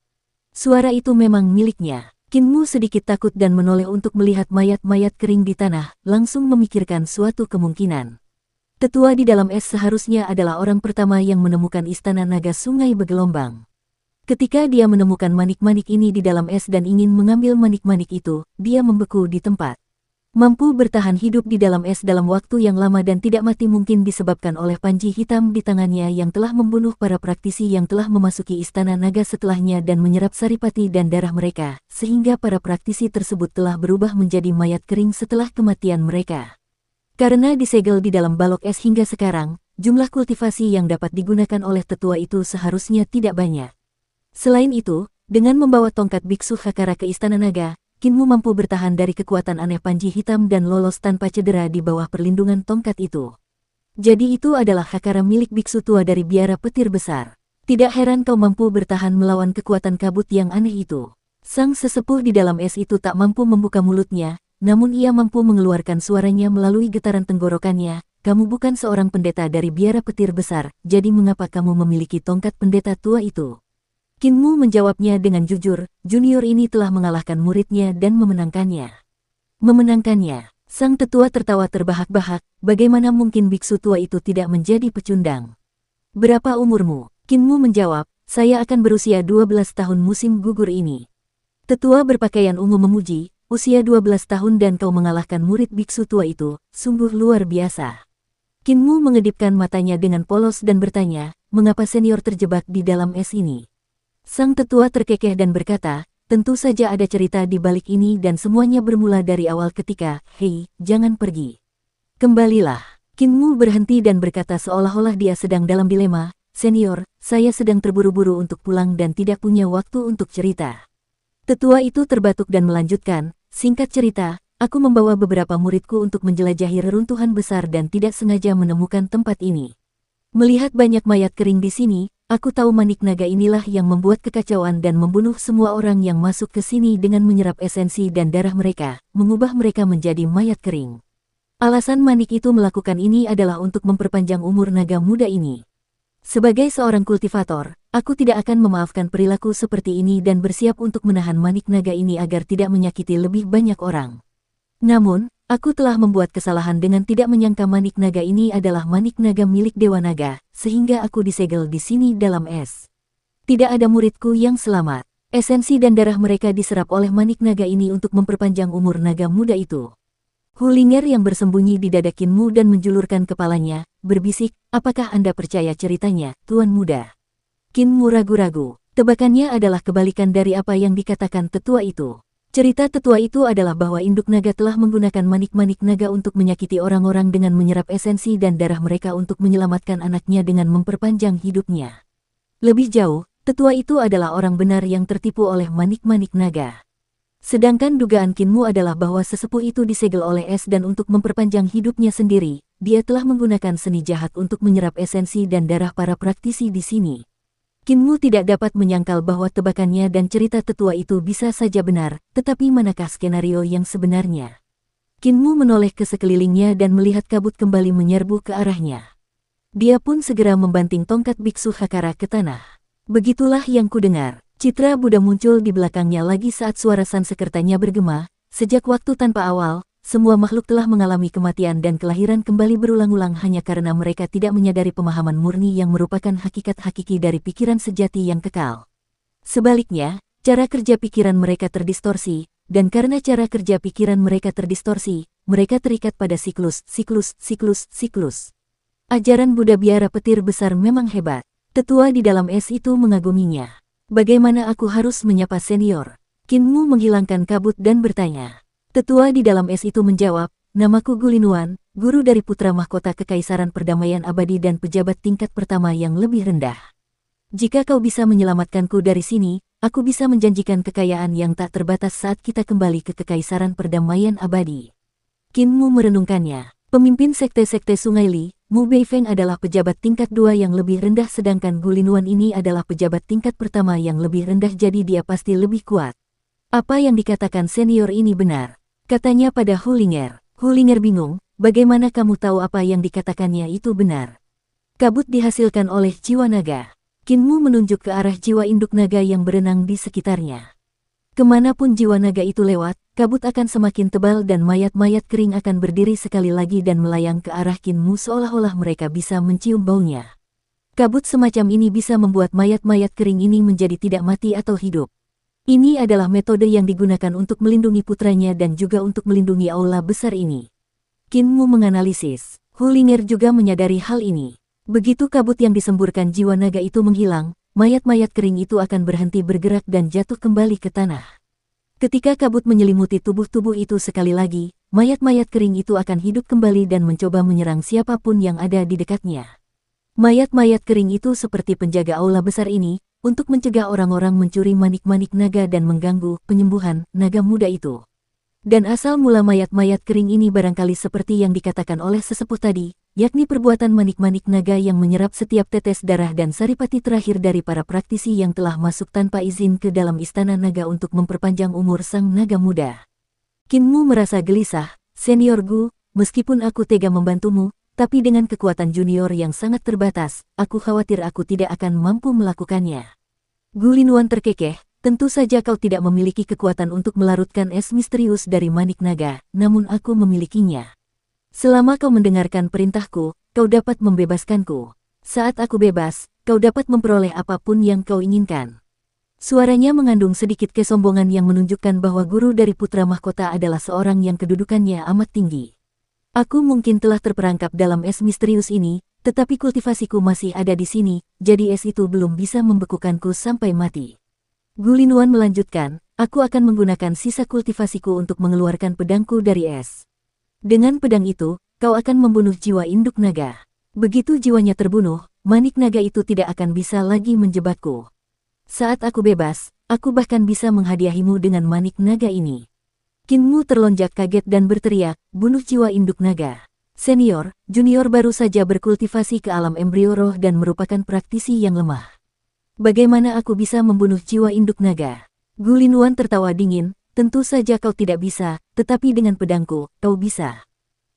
Suara itu memang miliknya. Qin Mu sedikit takut dan menoleh untuk melihat mayat-mayat kering di tanah, langsung memikirkan suatu kemungkinan. Tetua di dalam es seharusnya adalah orang pertama yang menemukan istana naga sungai bergelombang. Ketika dia menemukan manik-manik ini di dalam es dan ingin mengambil manik-manik itu, dia membeku di tempat. Mampu bertahan hidup di dalam es dalam waktu yang lama dan tidak mati mungkin disebabkan oleh panji hitam di tangannya yang telah membunuh para praktisi yang telah memasuki istana naga setelahnya dan menyerap saripati dan darah mereka, sehingga para praktisi tersebut telah berubah menjadi mayat kering setelah kematian mereka. Karena disegel di dalam balok es hingga sekarang, jumlah kultivasi yang dapat digunakan oleh tetua itu seharusnya tidak banyak. Selain itu, dengan membawa tongkat biksu Hakara ke istana naga, Qin Mu mampu bertahan dari kekuatan aneh panji hitam dan lolos tanpa cedera di bawah perlindungan tongkat itu. Jadi itu adalah Hakara milik biksu tua dari biara petir besar. Tidak heran kau mampu bertahan melawan kekuatan kabut yang aneh itu. Sang sesepuh di dalam es itu tak mampu membuka mulutnya, namun ia mampu mengeluarkan suaranya melalui getaran tenggorokannya. Kamu bukan seorang pendeta dari biara petir besar, jadi mengapa kamu memiliki tongkat pendeta tua itu? Qin Mu menjawabnya dengan jujur, junior ini telah mengalahkan muridnya dan memenangkannya. Memenangkannya, sang tetua tertawa terbahak-bahak, bagaimana mungkin biksu tua itu tidak menjadi pecundang? Berapa umurmu? Qin Mu menjawab, saya akan berusia 12 tahun musim gugur ini. Tetua berpakaian ungu memuji, usia 12 tahun dan kau mengalahkan murid biksu tua itu, sungguh luar biasa. Qin Mu mengedipkan matanya dengan polos dan bertanya, mengapa senior terjebak di dalam es ini? Sang tetua terkekeh dan berkata, tentu saja ada cerita di balik ini dan semuanya bermula dari awal ketika, hei, jangan pergi. Kembalilah. Qin Mu berhenti dan berkata seolah-olah dia sedang dalam dilema, senior, saya sedang terburu-buru untuk pulang dan tidak punya waktu untuk cerita. Tetua itu terbatuk dan melanjutkan, singkat cerita, aku membawa beberapa muridku untuk menjelajahi reruntuhan besar dan tidak sengaja menemukan tempat ini. Melihat banyak mayat kering di sini, aku tahu manik naga inilah yang membuat kekacauan dan membunuh semua orang yang masuk ke sini dengan menyerap esensi dan darah mereka, mengubah mereka menjadi mayat kering. Alasan manik itu melakukan ini adalah untuk memperpanjang umur naga muda ini. Sebagai seorang kultivator, aku tidak akan memaafkan perilaku seperti ini dan bersiap untuk menahan manik naga ini agar tidak menyakiti lebih banyak orang. Namun, aku telah membuat kesalahan dengan tidak menyangka manik naga ini adalah manik naga milik Dewa Naga, sehingga aku disegel di sini dalam es. Tidak ada muridku yang selamat. Esensi dan darah mereka diserap oleh manik naga ini untuk memperpanjang umur naga muda itu. Hulinger yang bersembunyi di dada Qin Mu dan menjulurkan kepalanya, berbisik, apakah Anda percaya ceritanya, Tuan Muda? Qin Mu ragu-ragu. Tebakannya adalah kebalikan dari apa yang dikatakan tetua itu. Cerita tetua itu adalah bahwa induk naga telah menggunakan manik-manik naga untuk menyakiti orang-orang dengan menyerap esensi dan darah mereka untuk menyelamatkan anaknya dengan memperpanjang hidupnya. Lebih jauh, Tetua itu adalah orang benar yang tertipu oleh manik-manik naga. Sedangkan dugaan Kinmu adalah bahwa sesepuh itu disegel oleh es dan untuk memperpanjang hidupnya sendiri, dia telah menggunakan seni jahat untuk menyerap esensi dan darah para praktisi di sini. Kinmu tidak dapat menyangkal bahwa tebakannya dan cerita tetua itu bisa saja benar, tetapi manakah skenario yang sebenarnya? Kinmu menoleh ke sekelilingnya dan melihat kabut kembali menyerbu ke arahnya. Dia pun segera membanting tongkat biksu Hakara ke tanah. Begitulah yang kudengar. Citra Buddha muncul di belakangnya lagi saat suara sansekertanya bergema. Sejak waktu tanpa awal, semua makhluk telah mengalami kematian dan kelahiran kembali berulang-ulang hanya karena mereka tidak menyadari pemahaman murni yang merupakan hakikat hakiki dari pikiran sejati yang kekal. Sebaliknya, cara kerja pikiran mereka terdistorsi, dan karena cara kerja pikiran mereka terdistorsi, mereka terikat pada siklus. Ajaran Buddha biara petir besar memang hebat. Tetua di dalam es itu mengaguminya. Bagaimana aku harus menyapa senior? Kinmu menghilangkan kabut dan bertanya. Tetua di dalam es itu menjawab, namaku Gulinuan, guru dari putra mahkota Kekaisaran Perdamaian Abadi dan pejabat tingkat pertama yang lebih rendah. Jika kau bisa menyelamatkanku dari sini, aku bisa menjanjikan kekayaan yang tak terbatas saat kita kembali ke Kekaisaran Perdamaian Abadi. Kinmu merenungkannya. Pemimpin sekte-sekte Sungai Li, Mu Beifeng adalah pejabat tingkat 2 yang lebih rendah sedangkan Gulinuan ini adalah pejabat tingkat pertama yang lebih rendah jadi dia pasti lebih kuat. Apa yang dikatakan senior ini benar? Katanya pada Hulinger. Hulinger bingung, bagaimana kamu tahu apa yang dikatakannya itu benar? Kabut dihasilkan oleh jiwa naga. Kinmu menunjuk ke arah jiwa induk naga yang berenang di sekitarnya. Kemanapun jiwa naga itu lewat, kabut akan semakin tebal dan mayat-mayat kering akan berdiri sekali lagi dan melayang ke arah Kinmu seolah-olah mereka bisa mencium baunya. Kabut semacam ini bisa membuat mayat-mayat kering ini menjadi tidak mati atau hidup. Ini adalah metode yang digunakan untuk melindungi putranya dan juga untuk melindungi aula besar ini. Kinmu menganalisis. Hulinger juga menyadari hal ini. Begitu kabut yang disemburkan jiwa naga itu menghilang, mayat-mayat kering itu akan berhenti bergerak dan jatuh kembali ke tanah. Ketika kabut menyelimuti tubuh-tubuh itu sekali lagi, mayat-mayat kering itu akan hidup kembali dan mencoba menyerang siapapun yang ada di dekatnya. Mayat-mayat kering itu seperti penjaga aula besar ini, untuk mencegah orang-orang mencuri manik-manik naga dan mengganggu penyembuhan naga muda itu. Dan asal mula mayat-mayat kering ini barangkali seperti yang dikatakan oleh sesepuh tadi, yakni perbuatan manik-manik naga yang menyerap setiap tetes darah dan saripati terakhir dari para praktisi yang telah masuk tanpa izin ke dalam istana naga untuk memperpanjang umur sang naga muda. Kinmu merasa gelisah, senior Gu, meskipun aku tega membantumu, tapi dengan kekuatan junior yang sangat terbatas, aku khawatir aku tidak akan mampu melakukannya. Gulinuan terkekeh. Tentu saja kau tidak memiliki kekuatan untuk melarutkan es misterius dari manik naga, namun aku memilikinya. Selama kau mendengarkan perintahku, kau dapat membebaskanku. Saat aku bebas, kau dapat memperoleh apapun yang kau inginkan. Suaranya mengandung sedikit kesombongan yang menunjukkan bahwa guru dari putra mahkota adalah seorang yang kedudukannya amat tinggi. Aku mungkin telah terperangkap dalam es misterius ini, tetapi kultivasiku masih ada di sini, jadi es itu belum bisa membekukanku sampai mati. Gulinuan melanjutkan, aku akan menggunakan sisa kultivasiku untuk mengeluarkan pedangku dari es. Dengan pedang itu, kau akan membunuh jiwa induk naga. Begitu jiwanya terbunuh, manik naga itu tidak akan bisa lagi menjebakku. Saat aku bebas, aku bahkan bisa menghadiahimu dengan manik naga ini. Kinmu terlonjak kaget dan berteriak, bunuh jiwa induk naga. Senior, junior baru saja berkultivasi ke alam embrio roh dan merupakan praktisi yang lemah. Bagaimana aku bisa membunuh jiwa induk naga? Gulinuan tertawa dingin, tentu saja kau tidak bisa, tetapi dengan pedangku, kau bisa.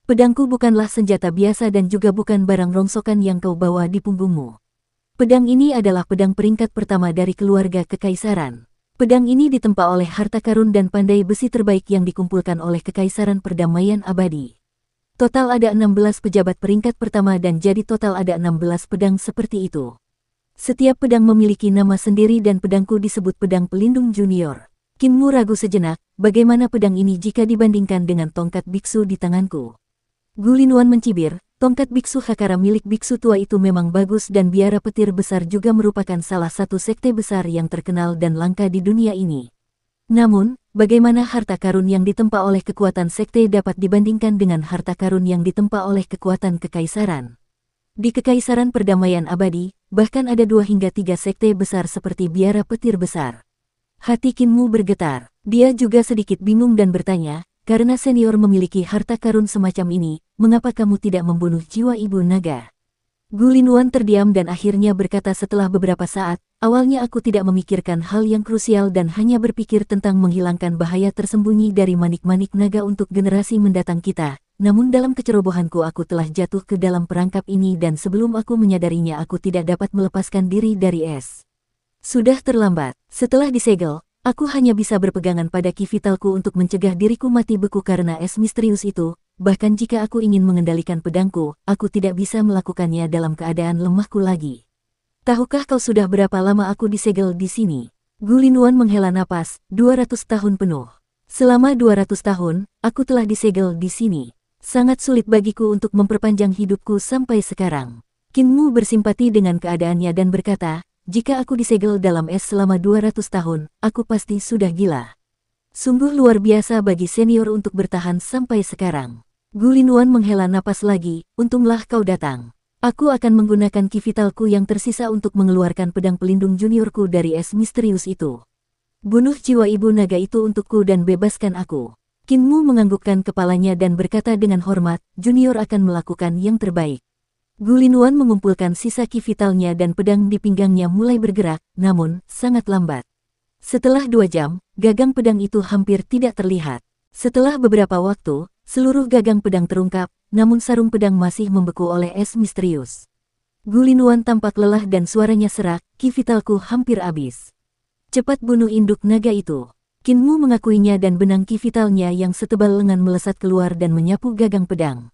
Pedangku bukanlah senjata biasa dan juga bukan barang rongsokan yang kau bawa di punggungmu. Pedang ini adalah pedang peringkat pertama dari keluarga kekaisaran. Pedang ini ditempa oleh harta karun dan pandai besi terbaik yang dikumpulkan oleh Kekaisaran Perdamaian Abadi. Total ada 16 pejabat peringkat pertama dan jadi total ada 16 pedang seperti itu. Setiap pedang memiliki nama sendiri dan pedangku disebut pedang pelindung junior. Kinmu ragu sejenak, bagaimana pedang ini jika dibandingkan dengan tongkat biksu di tanganku? Gulinuan mencibir, tongkat biksu Hakara milik biksu tua itu memang bagus dan biara petir besar juga merupakan salah satu sekte besar yang terkenal dan langka di dunia ini. Namun, bagaimana harta karun yang ditempa oleh kekuatan sekte dapat dibandingkan dengan harta karun yang ditempa oleh kekuatan kekaisaran? Di Kekaisaran Perdamaian Abadi, bahkan ada 2 hingga 3 sekte besar seperti biara petir besar. Hati Qin Mu bergetar. Dia juga sedikit bingung dan bertanya, karena senior memiliki harta karun semacam ini, mengapa kamu tidak membunuh jiwa ibu naga? Gu Linwan terdiam dan akhirnya berkata setelah beberapa saat, awalnya aku tidak memikirkan hal yang krusial dan hanya berpikir tentang menghilangkan bahaya tersembunyi dari manik-manik naga untuk generasi mendatang kita. Namun dalam kecerobohanku aku telah jatuh ke dalam perangkap ini dan sebelum aku menyadarinya aku tidak dapat melepaskan diri dari es. Sudah terlambat. Setelah disegel, aku hanya bisa berpegangan pada ki vitalku untuk mencegah diriku mati beku karena es misterius itu. Bahkan jika aku ingin mengendalikan pedangku, aku tidak bisa melakukannya dalam keadaan lemahku lagi. Tahukah kau sudah berapa lama aku disegel di sini? Gu Linwan menghela napas, 200 tahun penuh. Selama 200 tahun, aku telah disegel di sini. Sangat sulit bagiku untuk memperpanjang hidupku sampai sekarang. Qin Mu bersimpati dengan keadaannya dan berkata, jika aku disegel dalam es selama 200 tahun, aku pasti sudah gila. Sungguh luar biasa bagi senior untuk bertahan sampai sekarang. Gu Linwan menghela napas lagi, untunglah kau datang. Aku akan menggunakan ki vitalku yang tersisa untuk mengeluarkan pedang pelindung juniorku dari es misterius itu. Bunuh jiwa ibu naga itu untukku dan bebaskan aku. Qin Mu menganggukkan kepalanya dan berkata dengan hormat, junior akan melakukan yang terbaik. Gu Linwan mengumpulkan sisa ki vitalnya dan pedang di pinggangnya mulai bergerak, namun sangat lambat. Setelah 2 jam, gagang pedang itu hampir tidak terlihat. Setelah beberapa waktu, seluruh gagang pedang terungkap, namun sarung pedang masih membeku oleh es misterius. Gu Linwan tampak lelah dan suaranya serak, ki vitalku hampir habis. Cepat bunuh induk naga itu. Qin Mu mengakuinya dan benang ki vitalnya yang setebal lengan melesat keluar dan menyapu gagang pedang.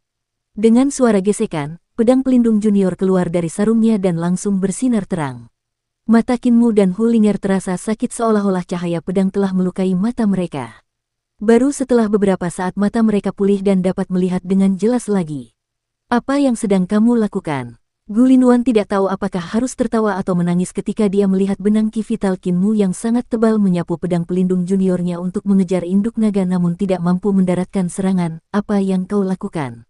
Dengan suara gesekan, pedang pelindung junior keluar dari sarungnya dan langsung bersinar terang. Mata Qin Mu dan Hu Ling'er terasa sakit seolah-olah cahaya pedang telah melukai mata mereka. Baru setelah beberapa saat mata mereka pulih dan dapat melihat dengan jelas lagi. Apa yang sedang kamu lakukan? Gu Linwan tidak tahu apakah harus tertawa atau menangis ketika dia melihat benang ki vital Qin Mu yang sangat tebal menyapu pedang pelindung juniornya untuk mengejar induk naga namun tidak mampu mendaratkan serangan. Apa yang kau lakukan?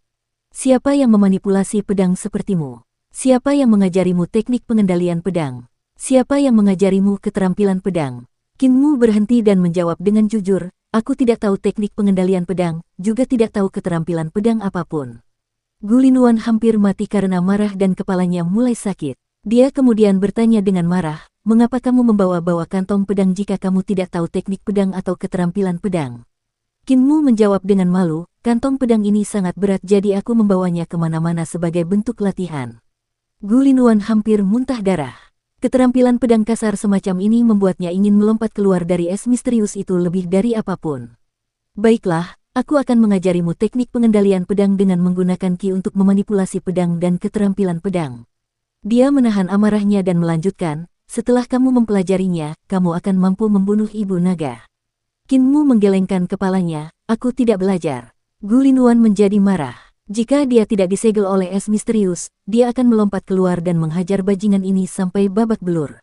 Siapa yang memanipulasi pedang sepertimu? Siapa yang mengajarimu teknik pengendalian pedang? Siapa yang mengajarimu keterampilan pedang? Qin Mu berhenti dan menjawab dengan jujur, aku tidak tahu teknik pengendalian pedang, juga tidak tahu keterampilan pedang apapun. Gu Linwan hampir mati karena marah dan kepalanya mulai sakit. Dia kemudian bertanya dengan marah, mengapa kamu membawa-bawa kantong pedang jika kamu tidak tahu teknik pedang atau keterampilan pedang? Qin Mu menjawab dengan malu, kantong pedang ini sangat berat jadi aku membawanya kemana-mana sebagai bentuk latihan. Gu Linwan hampir muntah darah. Keterampilan pedang kasar semacam ini membuatnya ingin melompat keluar dari es misterius itu lebih dari apapun. Baiklah, aku akan mengajarimu teknik pengendalian pedang dengan menggunakan ki untuk memanipulasi pedang dan keterampilan pedang. Dia menahan amarahnya dan melanjutkan, setelah kamu mempelajarinya, kamu akan mampu membunuh ibu naga. Qin Mu menggelengkan kepalanya, aku tidak belajar. Gu Linwan menjadi marah. Jika dia tidak disegel oleh es misterius, dia akan melompat keluar dan menghajar bajingan ini sampai babak belur.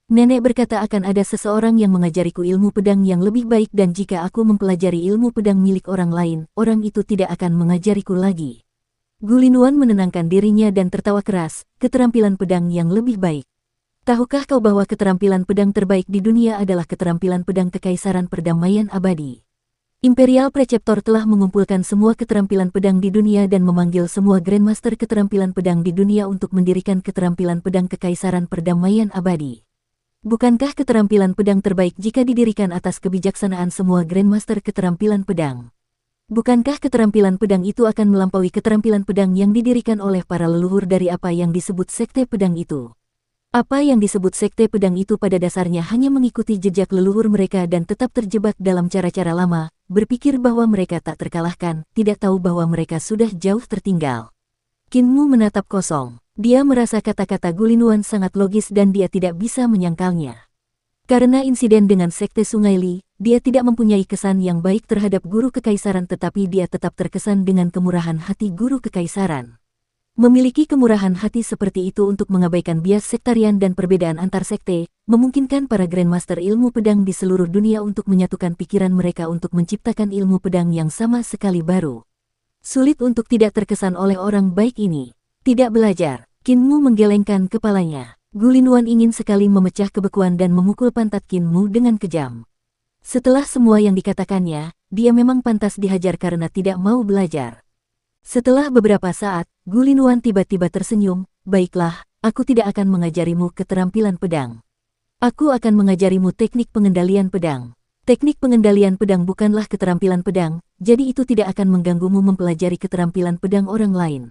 Nenek berkata akan ada seseorang yang mengajariku ilmu pedang yang lebih baik dan jika aku mempelajari ilmu pedang milik orang lain, orang itu tidak akan mengajariku lagi. Gu Linwan menenangkan dirinya dan tertawa keras, keterampilan pedang yang lebih baik. Tahukah kau bahwa keterampilan pedang terbaik di dunia adalah keterampilan pedang Kekaisaran Perdamaian Abadi? Imperial Preceptor telah mengumpulkan semua keterampilan pedang di dunia dan memanggil semua Grandmaster keterampilan pedang di dunia untuk mendirikan keterampilan pedang Kekaisaran Perdamaian Abadi. Bukankah keterampilan pedang terbaik jika didirikan atas kebijaksanaan semua Grandmaster keterampilan pedang? Bukankah keterampilan pedang itu akan melampaui keterampilan pedang yang didirikan oleh para leluhur dari apa yang disebut sekte pedang itu? Apa yang disebut sekte pedang itu pada dasarnya hanya mengikuti jejak leluhur mereka dan tetap terjebak dalam cara-cara lama, berpikir bahwa mereka tak terkalahkan, tidak tahu bahwa mereka sudah jauh tertinggal. Qin Mu menatap kosong. Dia merasa kata-kata Gu Linwan sangat logis dan dia tidak bisa menyangkalnya. Karena insiden dengan sekte Sungai Li, dia tidak mempunyai kesan yang baik terhadap guru kekaisaran tetapi dia tetap terkesan dengan kemurahan hati guru kekaisaran. Memiliki kemurahan hati seperti itu untuk mengabaikan bias sektarian dan perbedaan antar sekte, memungkinkan para Grandmaster ilmu pedang di seluruh dunia untuk menyatukan pikiran mereka untuk menciptakan ilmu pedang yang sama sekali baru. Sulit untuk tidak terkesan oleh orang baik ini. Tidak belajar. Qin Mu menggelengkan kepalanya. Gulinuan ingin sekali memecah kebekuan dan memukul pantat Qin Mu dengan kejam. Setelah semua yang dikatakannya, dia memang pantas dihajar karena tidak mau belajar. Setelah beberapa saat, Gulinuan tiba-tiba tersenyum, "Baiklah, aku tidak akan mengajarimu keterampilan pedang. Aku akan mengajarimu teknik pengendalian pedang. Teknik pengendalian pedang bukanlah keterampilan pedang, jadi itu tidak akan mengganggumu mempelajari keterampilan pedang orang lain."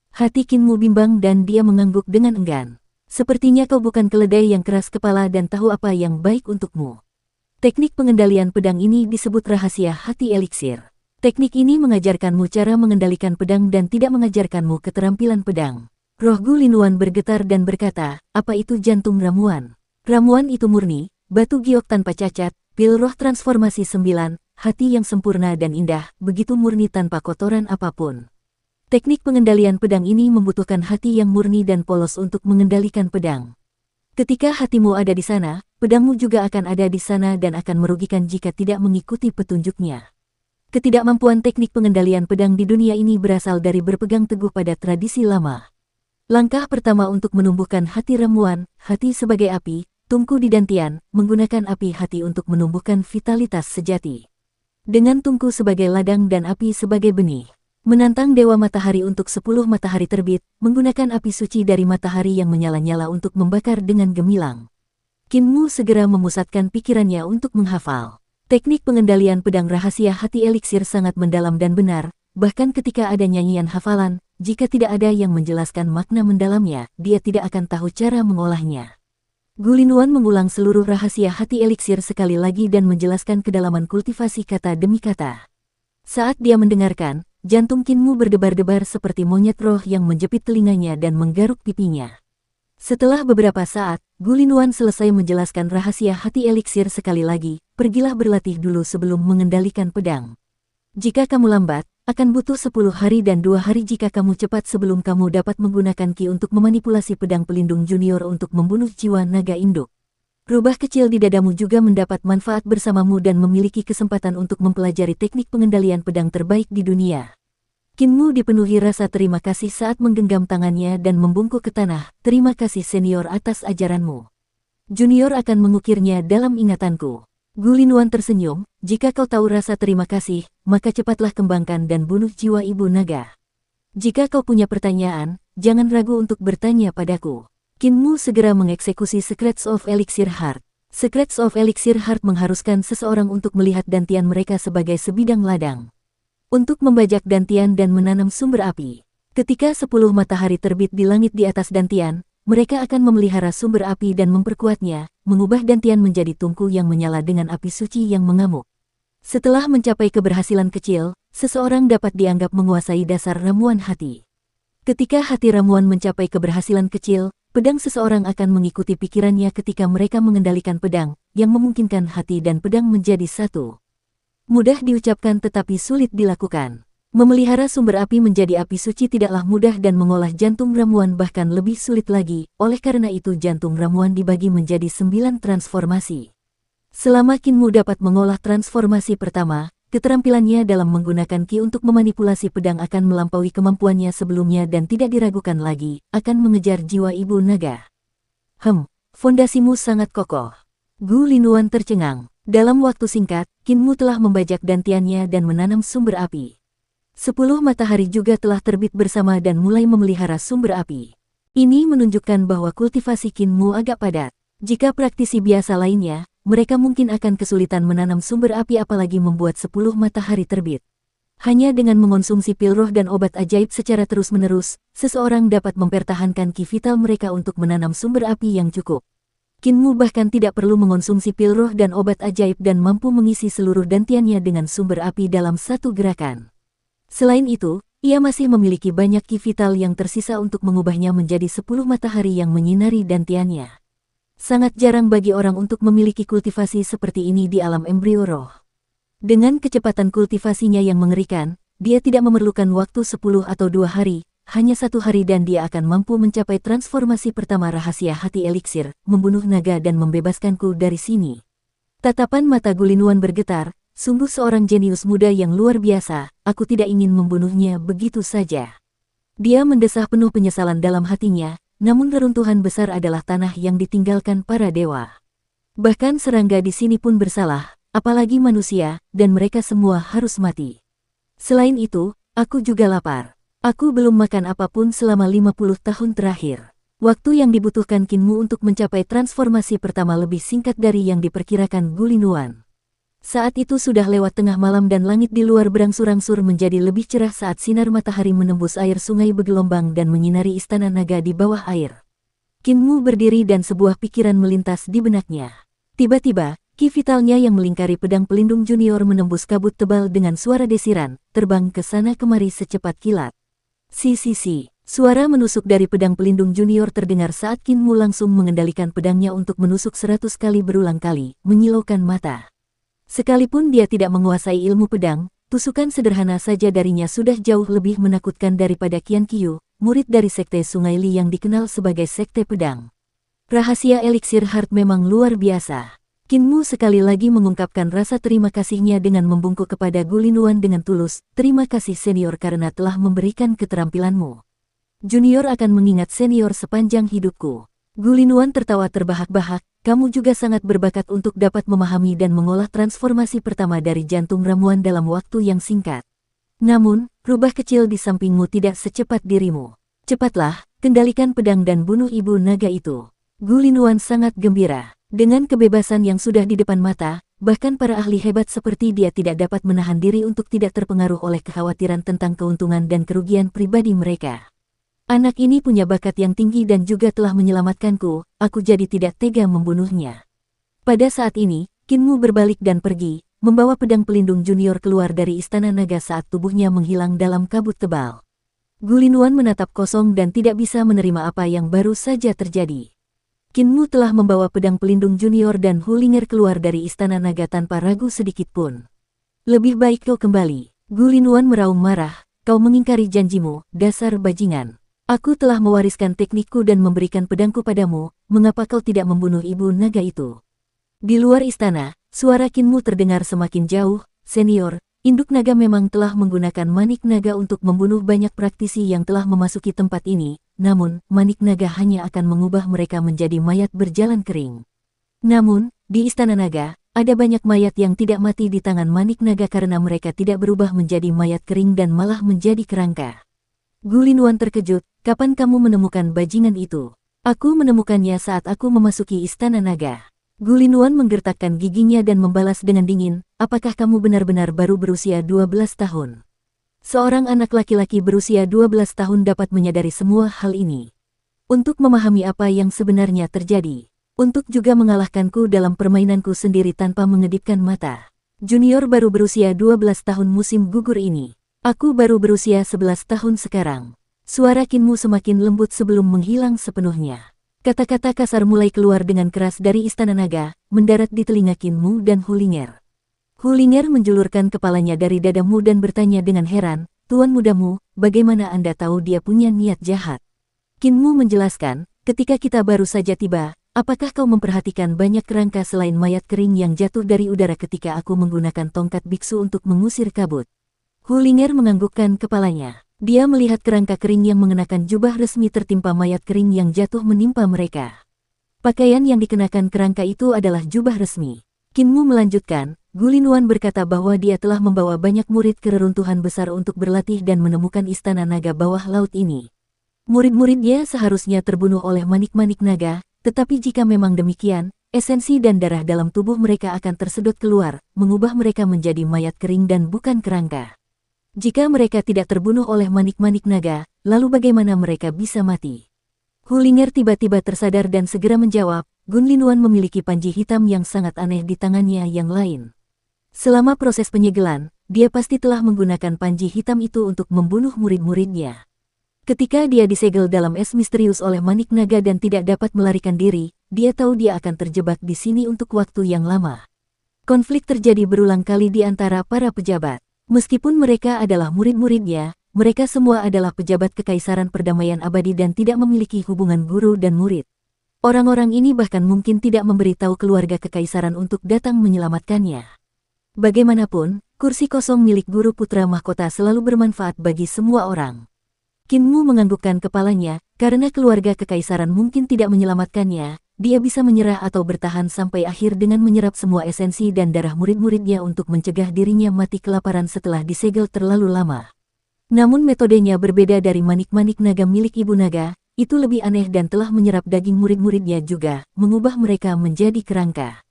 Hati Qin Mu bimbang dan dia mengangguk dengan enggan. "Sepertinya kau bukan keledai yang keras kepala dan tahu apa yang baik untukmu. Teknik pengendalian pedang ini disebut rahasia hati eliksir. Teknik ini mengajarkanmu cara mengendalikan pedang dan tidak mengajarkanmu keterampilan pedang." Roh Gulinuan bergetar dan berkata, "Apa itu jantung ramuan? Ramuan itu murni, batu giok tanpa cacat, pil roh transformasi 9, hati yang sempurna dan indah, begitu murni tanpa kotoran apapun. Teknik pengendalian pedang ini membutuhkan hati yang murni dan polos untuk mengendalikan pedang. Ketika hatimu ada di sana, pedangmu juga akan ada di sana dan akan merugikan jika tidak mengikuti petunjuknya." Ketidakmampuan teknik pengendalian pedang di dunia ini berasal dari berpegang teguh pada tradisi lama. Langkah pertama untuk menumbuhkan hati ramuan, hati sebagai api, tungku di dantian, menggunakan api hati untuk menumbuhkan vitalitas sejati. Dengan tungku sebagai ladang dan api sebagai benih. Menantang Dewa Matahari untuk 10 matahari terbit, menggunakan api suci dari matahari yang menyala-nyala untuk membakar dengan gemilang. Qin Mu segera memusatkan pikirannya untuk menghafal. Teknik pengendalian pedang rahasia hati eliksir sangat mendalam dan benar, bahkan ketika ada nyanyian hafalan, jika tidak ada yang menjelaskan makna mendalamnya, dia tidak akan tahu cara mengolahnya. Gulinuan mengulang seluruh rahasia hati eliksir sekali lagi dan menjelaskan kedalaman kultivasi kata demi kata. Saat dia mendengarkan, jantung Qin Mu berdebar-debar seperti monyet roh yang menjepit telinganya dan menggaruk pipinya. Setelah beberapa saat, Gulinuan selesai menjelaskan rahasia hati eliksir sekali lagi, "Pergilah berlatih dulu sebelum mengendalikan pedang. Jika kamu lambat, akan butuh 10 hari dan 2 hari jika kamu cepat sebelum kamu dapat menggunakan Ki untuk memanipulasi pedang pelindung junior untuk membunuh jiwa naga induk. Rubah kecil di dadamu juga mendapat manfaat bersamamu dan memiliki kesempatan untuk mempelajari teknik pengendalian pedang terbaik di dunia." Qin Mu dipenuhi rasa terima kasih saat menggenggam tangannya dan membungkuk ke tanah. "Terima kasih senior atas ajaranmu. Junior akan mengukirnya dalam ingatanku." Gulinuan tersenyum, "Jika kau tahu rasa terima kasih, maka cepatlah kembangkan dan bunuh jiwa ibu naga. Jika kau punya pertanyaan, jangan ragu untuk bertanya padaku." Qin Mu segera mengeksekusi Secrets of Elixir Heart. Secrets of Elixir Heart mengharuskan seseorang untuk melihat dantian mereka sebagai sebidang ladang. Untuk membajak dantian dan menanam sumber api. Ketika 10 matahari terbit di langit di atas dantian, mereka akan memelihara sumber api dan memperkuatnya, mengubah dantian menjadi tungku yang menyala dengan api suci yang mengamuk. Setelah mencapai keberhasilan kecil, seseorang dapat dianggap menguasai dasar ramuan hati. Ketika hati ramuan mencapai keberhasilan kecil, pedang seseorang akan mengikuti pikirannya ketika mereka mengendalikan pedang, yang memungkinkan hati dan pedang menjadi satu. Mudah diucapkan tetapi sulit dilakukan. Memelihara sumber api menjadi api suci tidaklah mudah dan mengolah jantung ramuan bahkan lebih sulit lagi, oleh karena itu jantung ramuan dibagi menjadi 9 transformasi. Selama Qin Mu dapat mengolah transformasi pertama, keterampilannya dalam menggunakan Ki untuk memanipulasi pedang akan melampaui kemampuannya sebelumnya dan tidak diragukan lagi, akan mengejar jiwa ibu naga. Fondasimu sangat kokoh. Gulinuan tercengang. Dalam waktu singkat, Qin Mu telah membajak dantiannya dan menanam sumber api. 10 matahari juga telah terbit bersama dan mulai memelihara sumber api. Ini menunjukkan bahwa kultivasi Qin Mu agak padat. Jika praktisi biasa lainnya, mereka mungkin akan kesulitan menanam sumber api apalagi membuat 10 matahari terbit. Hanya dengan mengonsumsi pil roh dan obat ajaib secara terus-menerus, seseorang dapat mempertahankan ki vital mereka untuk menanam sumber api yang cukup. Qin Mu bahkan tidak perlu mengonsumsi pil roh dan obat ajaib dan mampu mengisi seluruh dantiannya dengan sumber api dalam satu gerakan. Selain itu, ia masih memiliki banyak ki vital yang tersisa untuk mengubahnya menjadi 10 matahari yang menyinari dantiannya. Sangat jarang bagi orang untuk memiliki kultivasi seperti ini di alam embrio roh. Dengan kecepatan kultivasinya yang mengerikan, dia tidak memerlukan waktu 10 atau 2 hari, hanya 1 hari dan dia akan mampu mencapai transformasi pertama rahasia hati eliksir, membunuh naga dan membebaskanku dari sini. Tatapan mata Gulinuan bergetar, sungguh seorang jenius muda yang luar biasa, aku tidak ingin membunuhnya begitu saja. Dia mendesah penuh penyesalan dalam hatinya, namun reruntuhan besar adalah tanah yang ditinggalkan para dewa. Bahkan serangga di sini pun bersalah, apalagi manusia, dan mereka semua harus mati. Selain itu, aku juga lapar. Aku belum makan apapun selama 50 tahun terakhir. Waktu yang dibutuhkan Kinmu untuk mencapai transformasi pertama lebih singkat dari yang diperkirakan Gulinuan. Saat itu sudah lewat tengah malam dan langit di luar berangsur-angsur menjadi lebih cerah saat sinar matahari menembus air sungai bergelombang dan menyinari istana naga di bawah air. Kinmu berdiri dan sebuah pikiran melintas di benaknya. Tiba-tiba, ki vitalnya yang melingkari pedang pelindung junior menembus kabut tebal dengan suara desiran, terbang ke sana kemari secepat kilat. Si. Suara menusuk dari pedang pelindung junior terdengar saat Kinmu langsung mengendalikan pedangnya untuk menusuk 100 kali berulang kali, menyilaukan mata. Sekalipun dia tidak menguasai ilmu pedang, tusukan sederhana saja darinya sudah jauh lebih menakutkan daripada Qian Qiu, murid dari Sekte Sungai Li yang dikenal sebagai Sekte Pedang. Rahasia eliksir heart memang luar biasa. Kinmu sekali lagi mengungkapkan rasa terima kasihnya dengan membungkuk kepada Gulinuan dengan tulus. Terima kasih senior karena telah memberikan keterampilanmu. Junior akan mengingat senior sepanjang hidupku. Gulinuan tertawa terbahak-bahak, kamu juga sangat berbakat untuk dapat memahami dan mengolah transformasi pertama dari jantung ramuan dalam waktu yang singkat. Namun, rubah kecil di sampingmu tidak secepat dirimu. Cepatlah, kendalikan pedang dan bunuh ibu naga itu. Gulinuan sangat gembira. Dengan kebebasan yang sudah di depan mata, bahkan para ahli hebat seperti dia tidak dapat menahan diri untuk tidak terpengaruh oleh kekhawatiran tentang keuntungan dan kerugian pribadi mereka. Anak ini punya bakat yang tinggi dan juga telah menyelamatkanku, aku jadi tidak tega membunuhnya. Pada saat ini, Kinmu berbalik dan pergi, membawa pedang pelindung junior keluar dari istana naga saat tubuhnya menghilang dalam kabut tebal. Gulinuan menatap kosong dan tidak bisa menerima apa yang baru saja terjadi. Kinmu telah membawa pedang pelindung junior dan Hulinger keluar dari istana naga tanpa ragu sedikit pun. Lebih baik kau kembali. Gulinuan meraung marah, kau mengingkari janjimu, dasar bajingan. Aku telah mewariskan teknikku dan memberikan pedangku padamu, mengapa kau tidak membunuh ibu naga itu? Di luar istana, suara Kinmu terdengar semakin jauh, senior, induk naga memang telah menggunakan manik naga untuk membunuh banyak praktisi yang telah memasuki tempat ini, namun, manik naga hanya akan mengubah mereka menjadi mayat berjalan kering. Namun, di istana naga, ada banyak mayat yang tidak mati di tangan manik naga karena mereka tidak berubah menjadi mayat kering dan malah menjadi kerangka. Gulinuan terkejut, kapan kamu menemukan bajingan itu? Aku menemukannya saat aku memasuki istana naga. Gulinuan menggertakkan giginya dan membalas dengan dingin, apakah kamu benar-benar baru berusia 12 tahun? Seorang anak laki-laki berusia 12 tahun dapat menyadari semua hal ini. Untuk memahami apa yang sebenarnya terjadi. Untuk juga mengalahkanku dalam permainanku sendiri tanpa mengedipkan mata. Junior baru berusia 12 tahun musim gugur ini. Aku baru berusia 11 tahun sekarang. Suara Kinmu semakin lembut sebelum menghilang sepenuhnya. Kata-kata kasar mulai keluar dengan keras dari istana naga, mendarat di telinga Kinmu dan Hulinger. Hulinger menjulurkan kepalanya dari dadamu dan bertanya dengan heran, Tuan mudamu, bagaimana Anda tahu dia punya niat jahat? Kinmu menjelaskan, ketika kita baru saja tiba, apakah kau memperhatikan banyak kerangka selain mayat kering yang jatuh dari udara ketika aku menggunakan tongkat biksu untuk mengusir kabut? Hulinger menganggukkan kepalanya. Dia melihat kerangka kering yang mengenakan jubah resmi tertimpa mayat kering yang jatuh menimpa mereka. Pakaian yang dikenakan kerangka itu adalah jubah resmi. Kinmu melanjutkan, Gulinuan berkata bahwa dia telah membawa banyak murid ke reruntuhan besar untuk berlatih dan menemukan istana naga bawah laut ini. Murid-muridnya seharusnya terbunuh oleh manik-manik naga, tetapi jika memang demikian, esensi dan darah dalam tubuh mereka akan tersedot keluar, mengubah mereka menjadi mayat kering dan bukan kerangka. Jika mereka tidak terbunuh oleh manik-manik naga, lalu bagaimana mereka bisa mati? Hulinger tiba-tiba tersadar dan segera menjawab, Gulinuan memiliki panji hitam yang sangat aneh di tangannya yang lain. Selama proses penyegelan, dia pasti telah menggunakan panji hitam itu untuk membunuh murid-muridnya. Ketika dia disegel dalam es misterius oleh manik naga dan tidak dapat melarikan diri, dia tahu dia akan terjebak di sini untuk waktu yang lama. Konflik terjadi berulang kali di antara para pejabat. Meskipun mereka adalah murid-muridnya, mereka semua adalah pejabat kekaisaran perdamaian abadi dan tidak memiliki hubungan guru dan murid. Orang-orang ini bahkan mungkin tidak memberitahu keluarga kekaisaran untuk datang menyelamatkannya. Bagaimanapun, kursi kosong milik guru putra mahkota selalu bermanfaat bagi semua orang. Kinmu menganggukkan kepalanya, karena keluarga kekaisaran mungkin tidak menyelamatkannya, dia bisa menyerah atau bertahan sampai akhir dengan menyerap semua esensi dan darah murid-muridnya untuk mencegah dirinya mati kelaparan setelah disegel terlalu lama. Namun metodenya berbeda dari manik-manik naga milik Ibu Naga, itu lebih aneh dan telah menyerap daging murid-muridnya juga, mengubah mereka menjadi kerangka.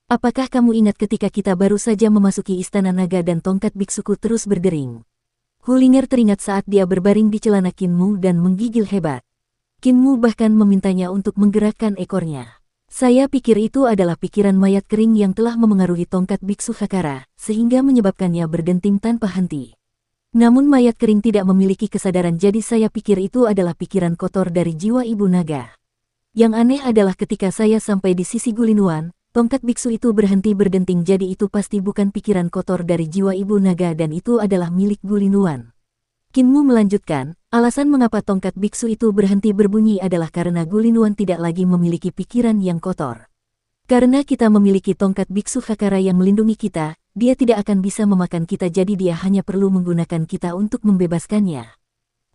Apakah kamu ingat ketika kita baru saja memasuki istana naga dan tongkat biksuku terus berdering? Hulinger teringat saat dia berbaring di celana Kinmu dan menggigil hebat. Kinmu bahkan memintanya untuk menggerakkan ekornya. Saya pikir itu adalah pikiran mayat kering yang telah memengaruhi tongkat biksu Hakara, sehingga menyebabkannya berdenting tanpa henti. Namun mayat kering tidak memiliki kesadaran, jadi saya pikir itu adalah pikiran kotor dari jiwa Ibu Naga. Yang aneh adalah ketika saya sampai di sisi Gulinuan, tongkat biksu itu berhenti berdenting, jadi itu pasti bukan pikiran kotor dari jiwa Ibu Naga dan itu adalah milik Gulinuan. Kinmu melanjutkan, alasan mengapa tongkat biksu itu berhenti berbunyi adalah karena Gulinuan tidak lagi memiliki pikiran yang kotor. Karena kita memiliki tongkat biksu Hakara yang melindungi kita, dia tidak akan bisa memakan kita, jadi dia hanya perlu menggunakan kita untuk membebaskannya.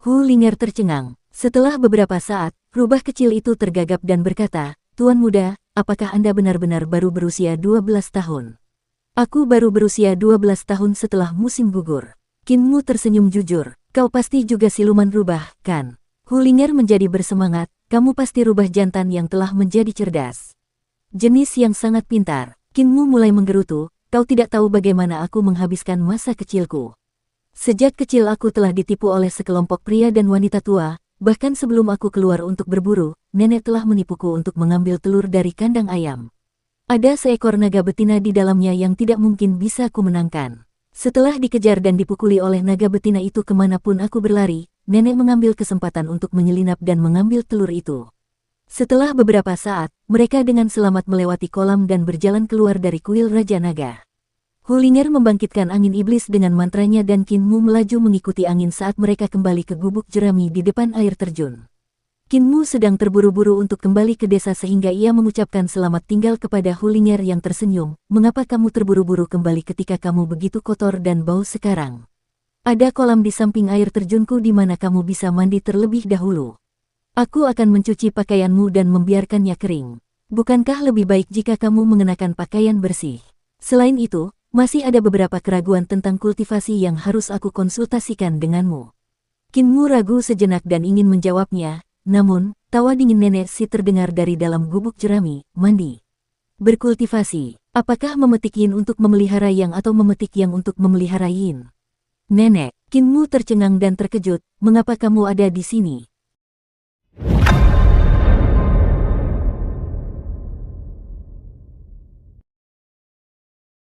Hulinger tercengang. Setelah beberapa saat, rubah kecil itu tergagap dan berkata, "Tuan muda, apakah Anda benar-benar baru berusia 12 tahun? Aku baru berusia 12 tahun setelah musim gugur." Kinmu tersenyum jujur. "Kau pasti juga siluman rubah, kan?" Hulinger menjadi bersemangat, "Kamu pasti rubah jantan yang telah menjadi cerdas. Jenis yang sangat pintar." Kinmu mulai menggerutu, "Kau tidak tahu bagaimana aku menghabiskan masa kecilku. Sejak kecil aku telah ditipu oleh sekelompok pria dan wanita tua. Bahkan sebelum aku keluar untuk berburu, nenek telah menipuku untuk mengambil telur dari kandang ayam. Ada seekor naga betina di dalamnya yang tidak mungkin bisa ku menangkan. Setelah dikejar dan dipukuli oleh naga betina itu kemanapun aku berlari, nenek mengambil kesempatan untuk menyelinap dan mengambil telur itu. Setelah beberapa saat, mereka dengan selamat melewati kolam dan berjalan keluar dari kuil Raja Naga." Hulinger membangkitkan angin iblis dengan mantranya dan Kinmu melaju mengikuti angin saat mereka kembali ke gubuk jerami di depan air terjun. Kinmu sedang terburu-buru untuk kembali ke desa sehingga ia mengucapkan selamat tinggal kepada Hulinger yang tersenyum. "Mengapa kamu terburu-buru kembali ketika kamu begitu kotor dan bau sekarang? Ada kolam di samping air terjunku di mana kamu bisa mandi terlebih dahulu. Aku akan mencuci pakaianmu dan membiarkannya kering. Bukankah lebih baik jika kamu mengenakan pakaian bersih? Selain itu, masih ada beberapa keraguan tentang kultivasi yang harus aku konsultasikan denganmu." Kinmu ragu sejenak dan ingin menjawabnya, namun, tawa dingin nenek si terdengar dari dalam gubuk jerami. "Mandi? Berkultivasi? Apakah memetik yin untuk memelihara yang atau memetik yang untuk memelihara yin?" "Nenek." Kinmu tercengang dan terkejut, "Mengapa kamu ada di sini?"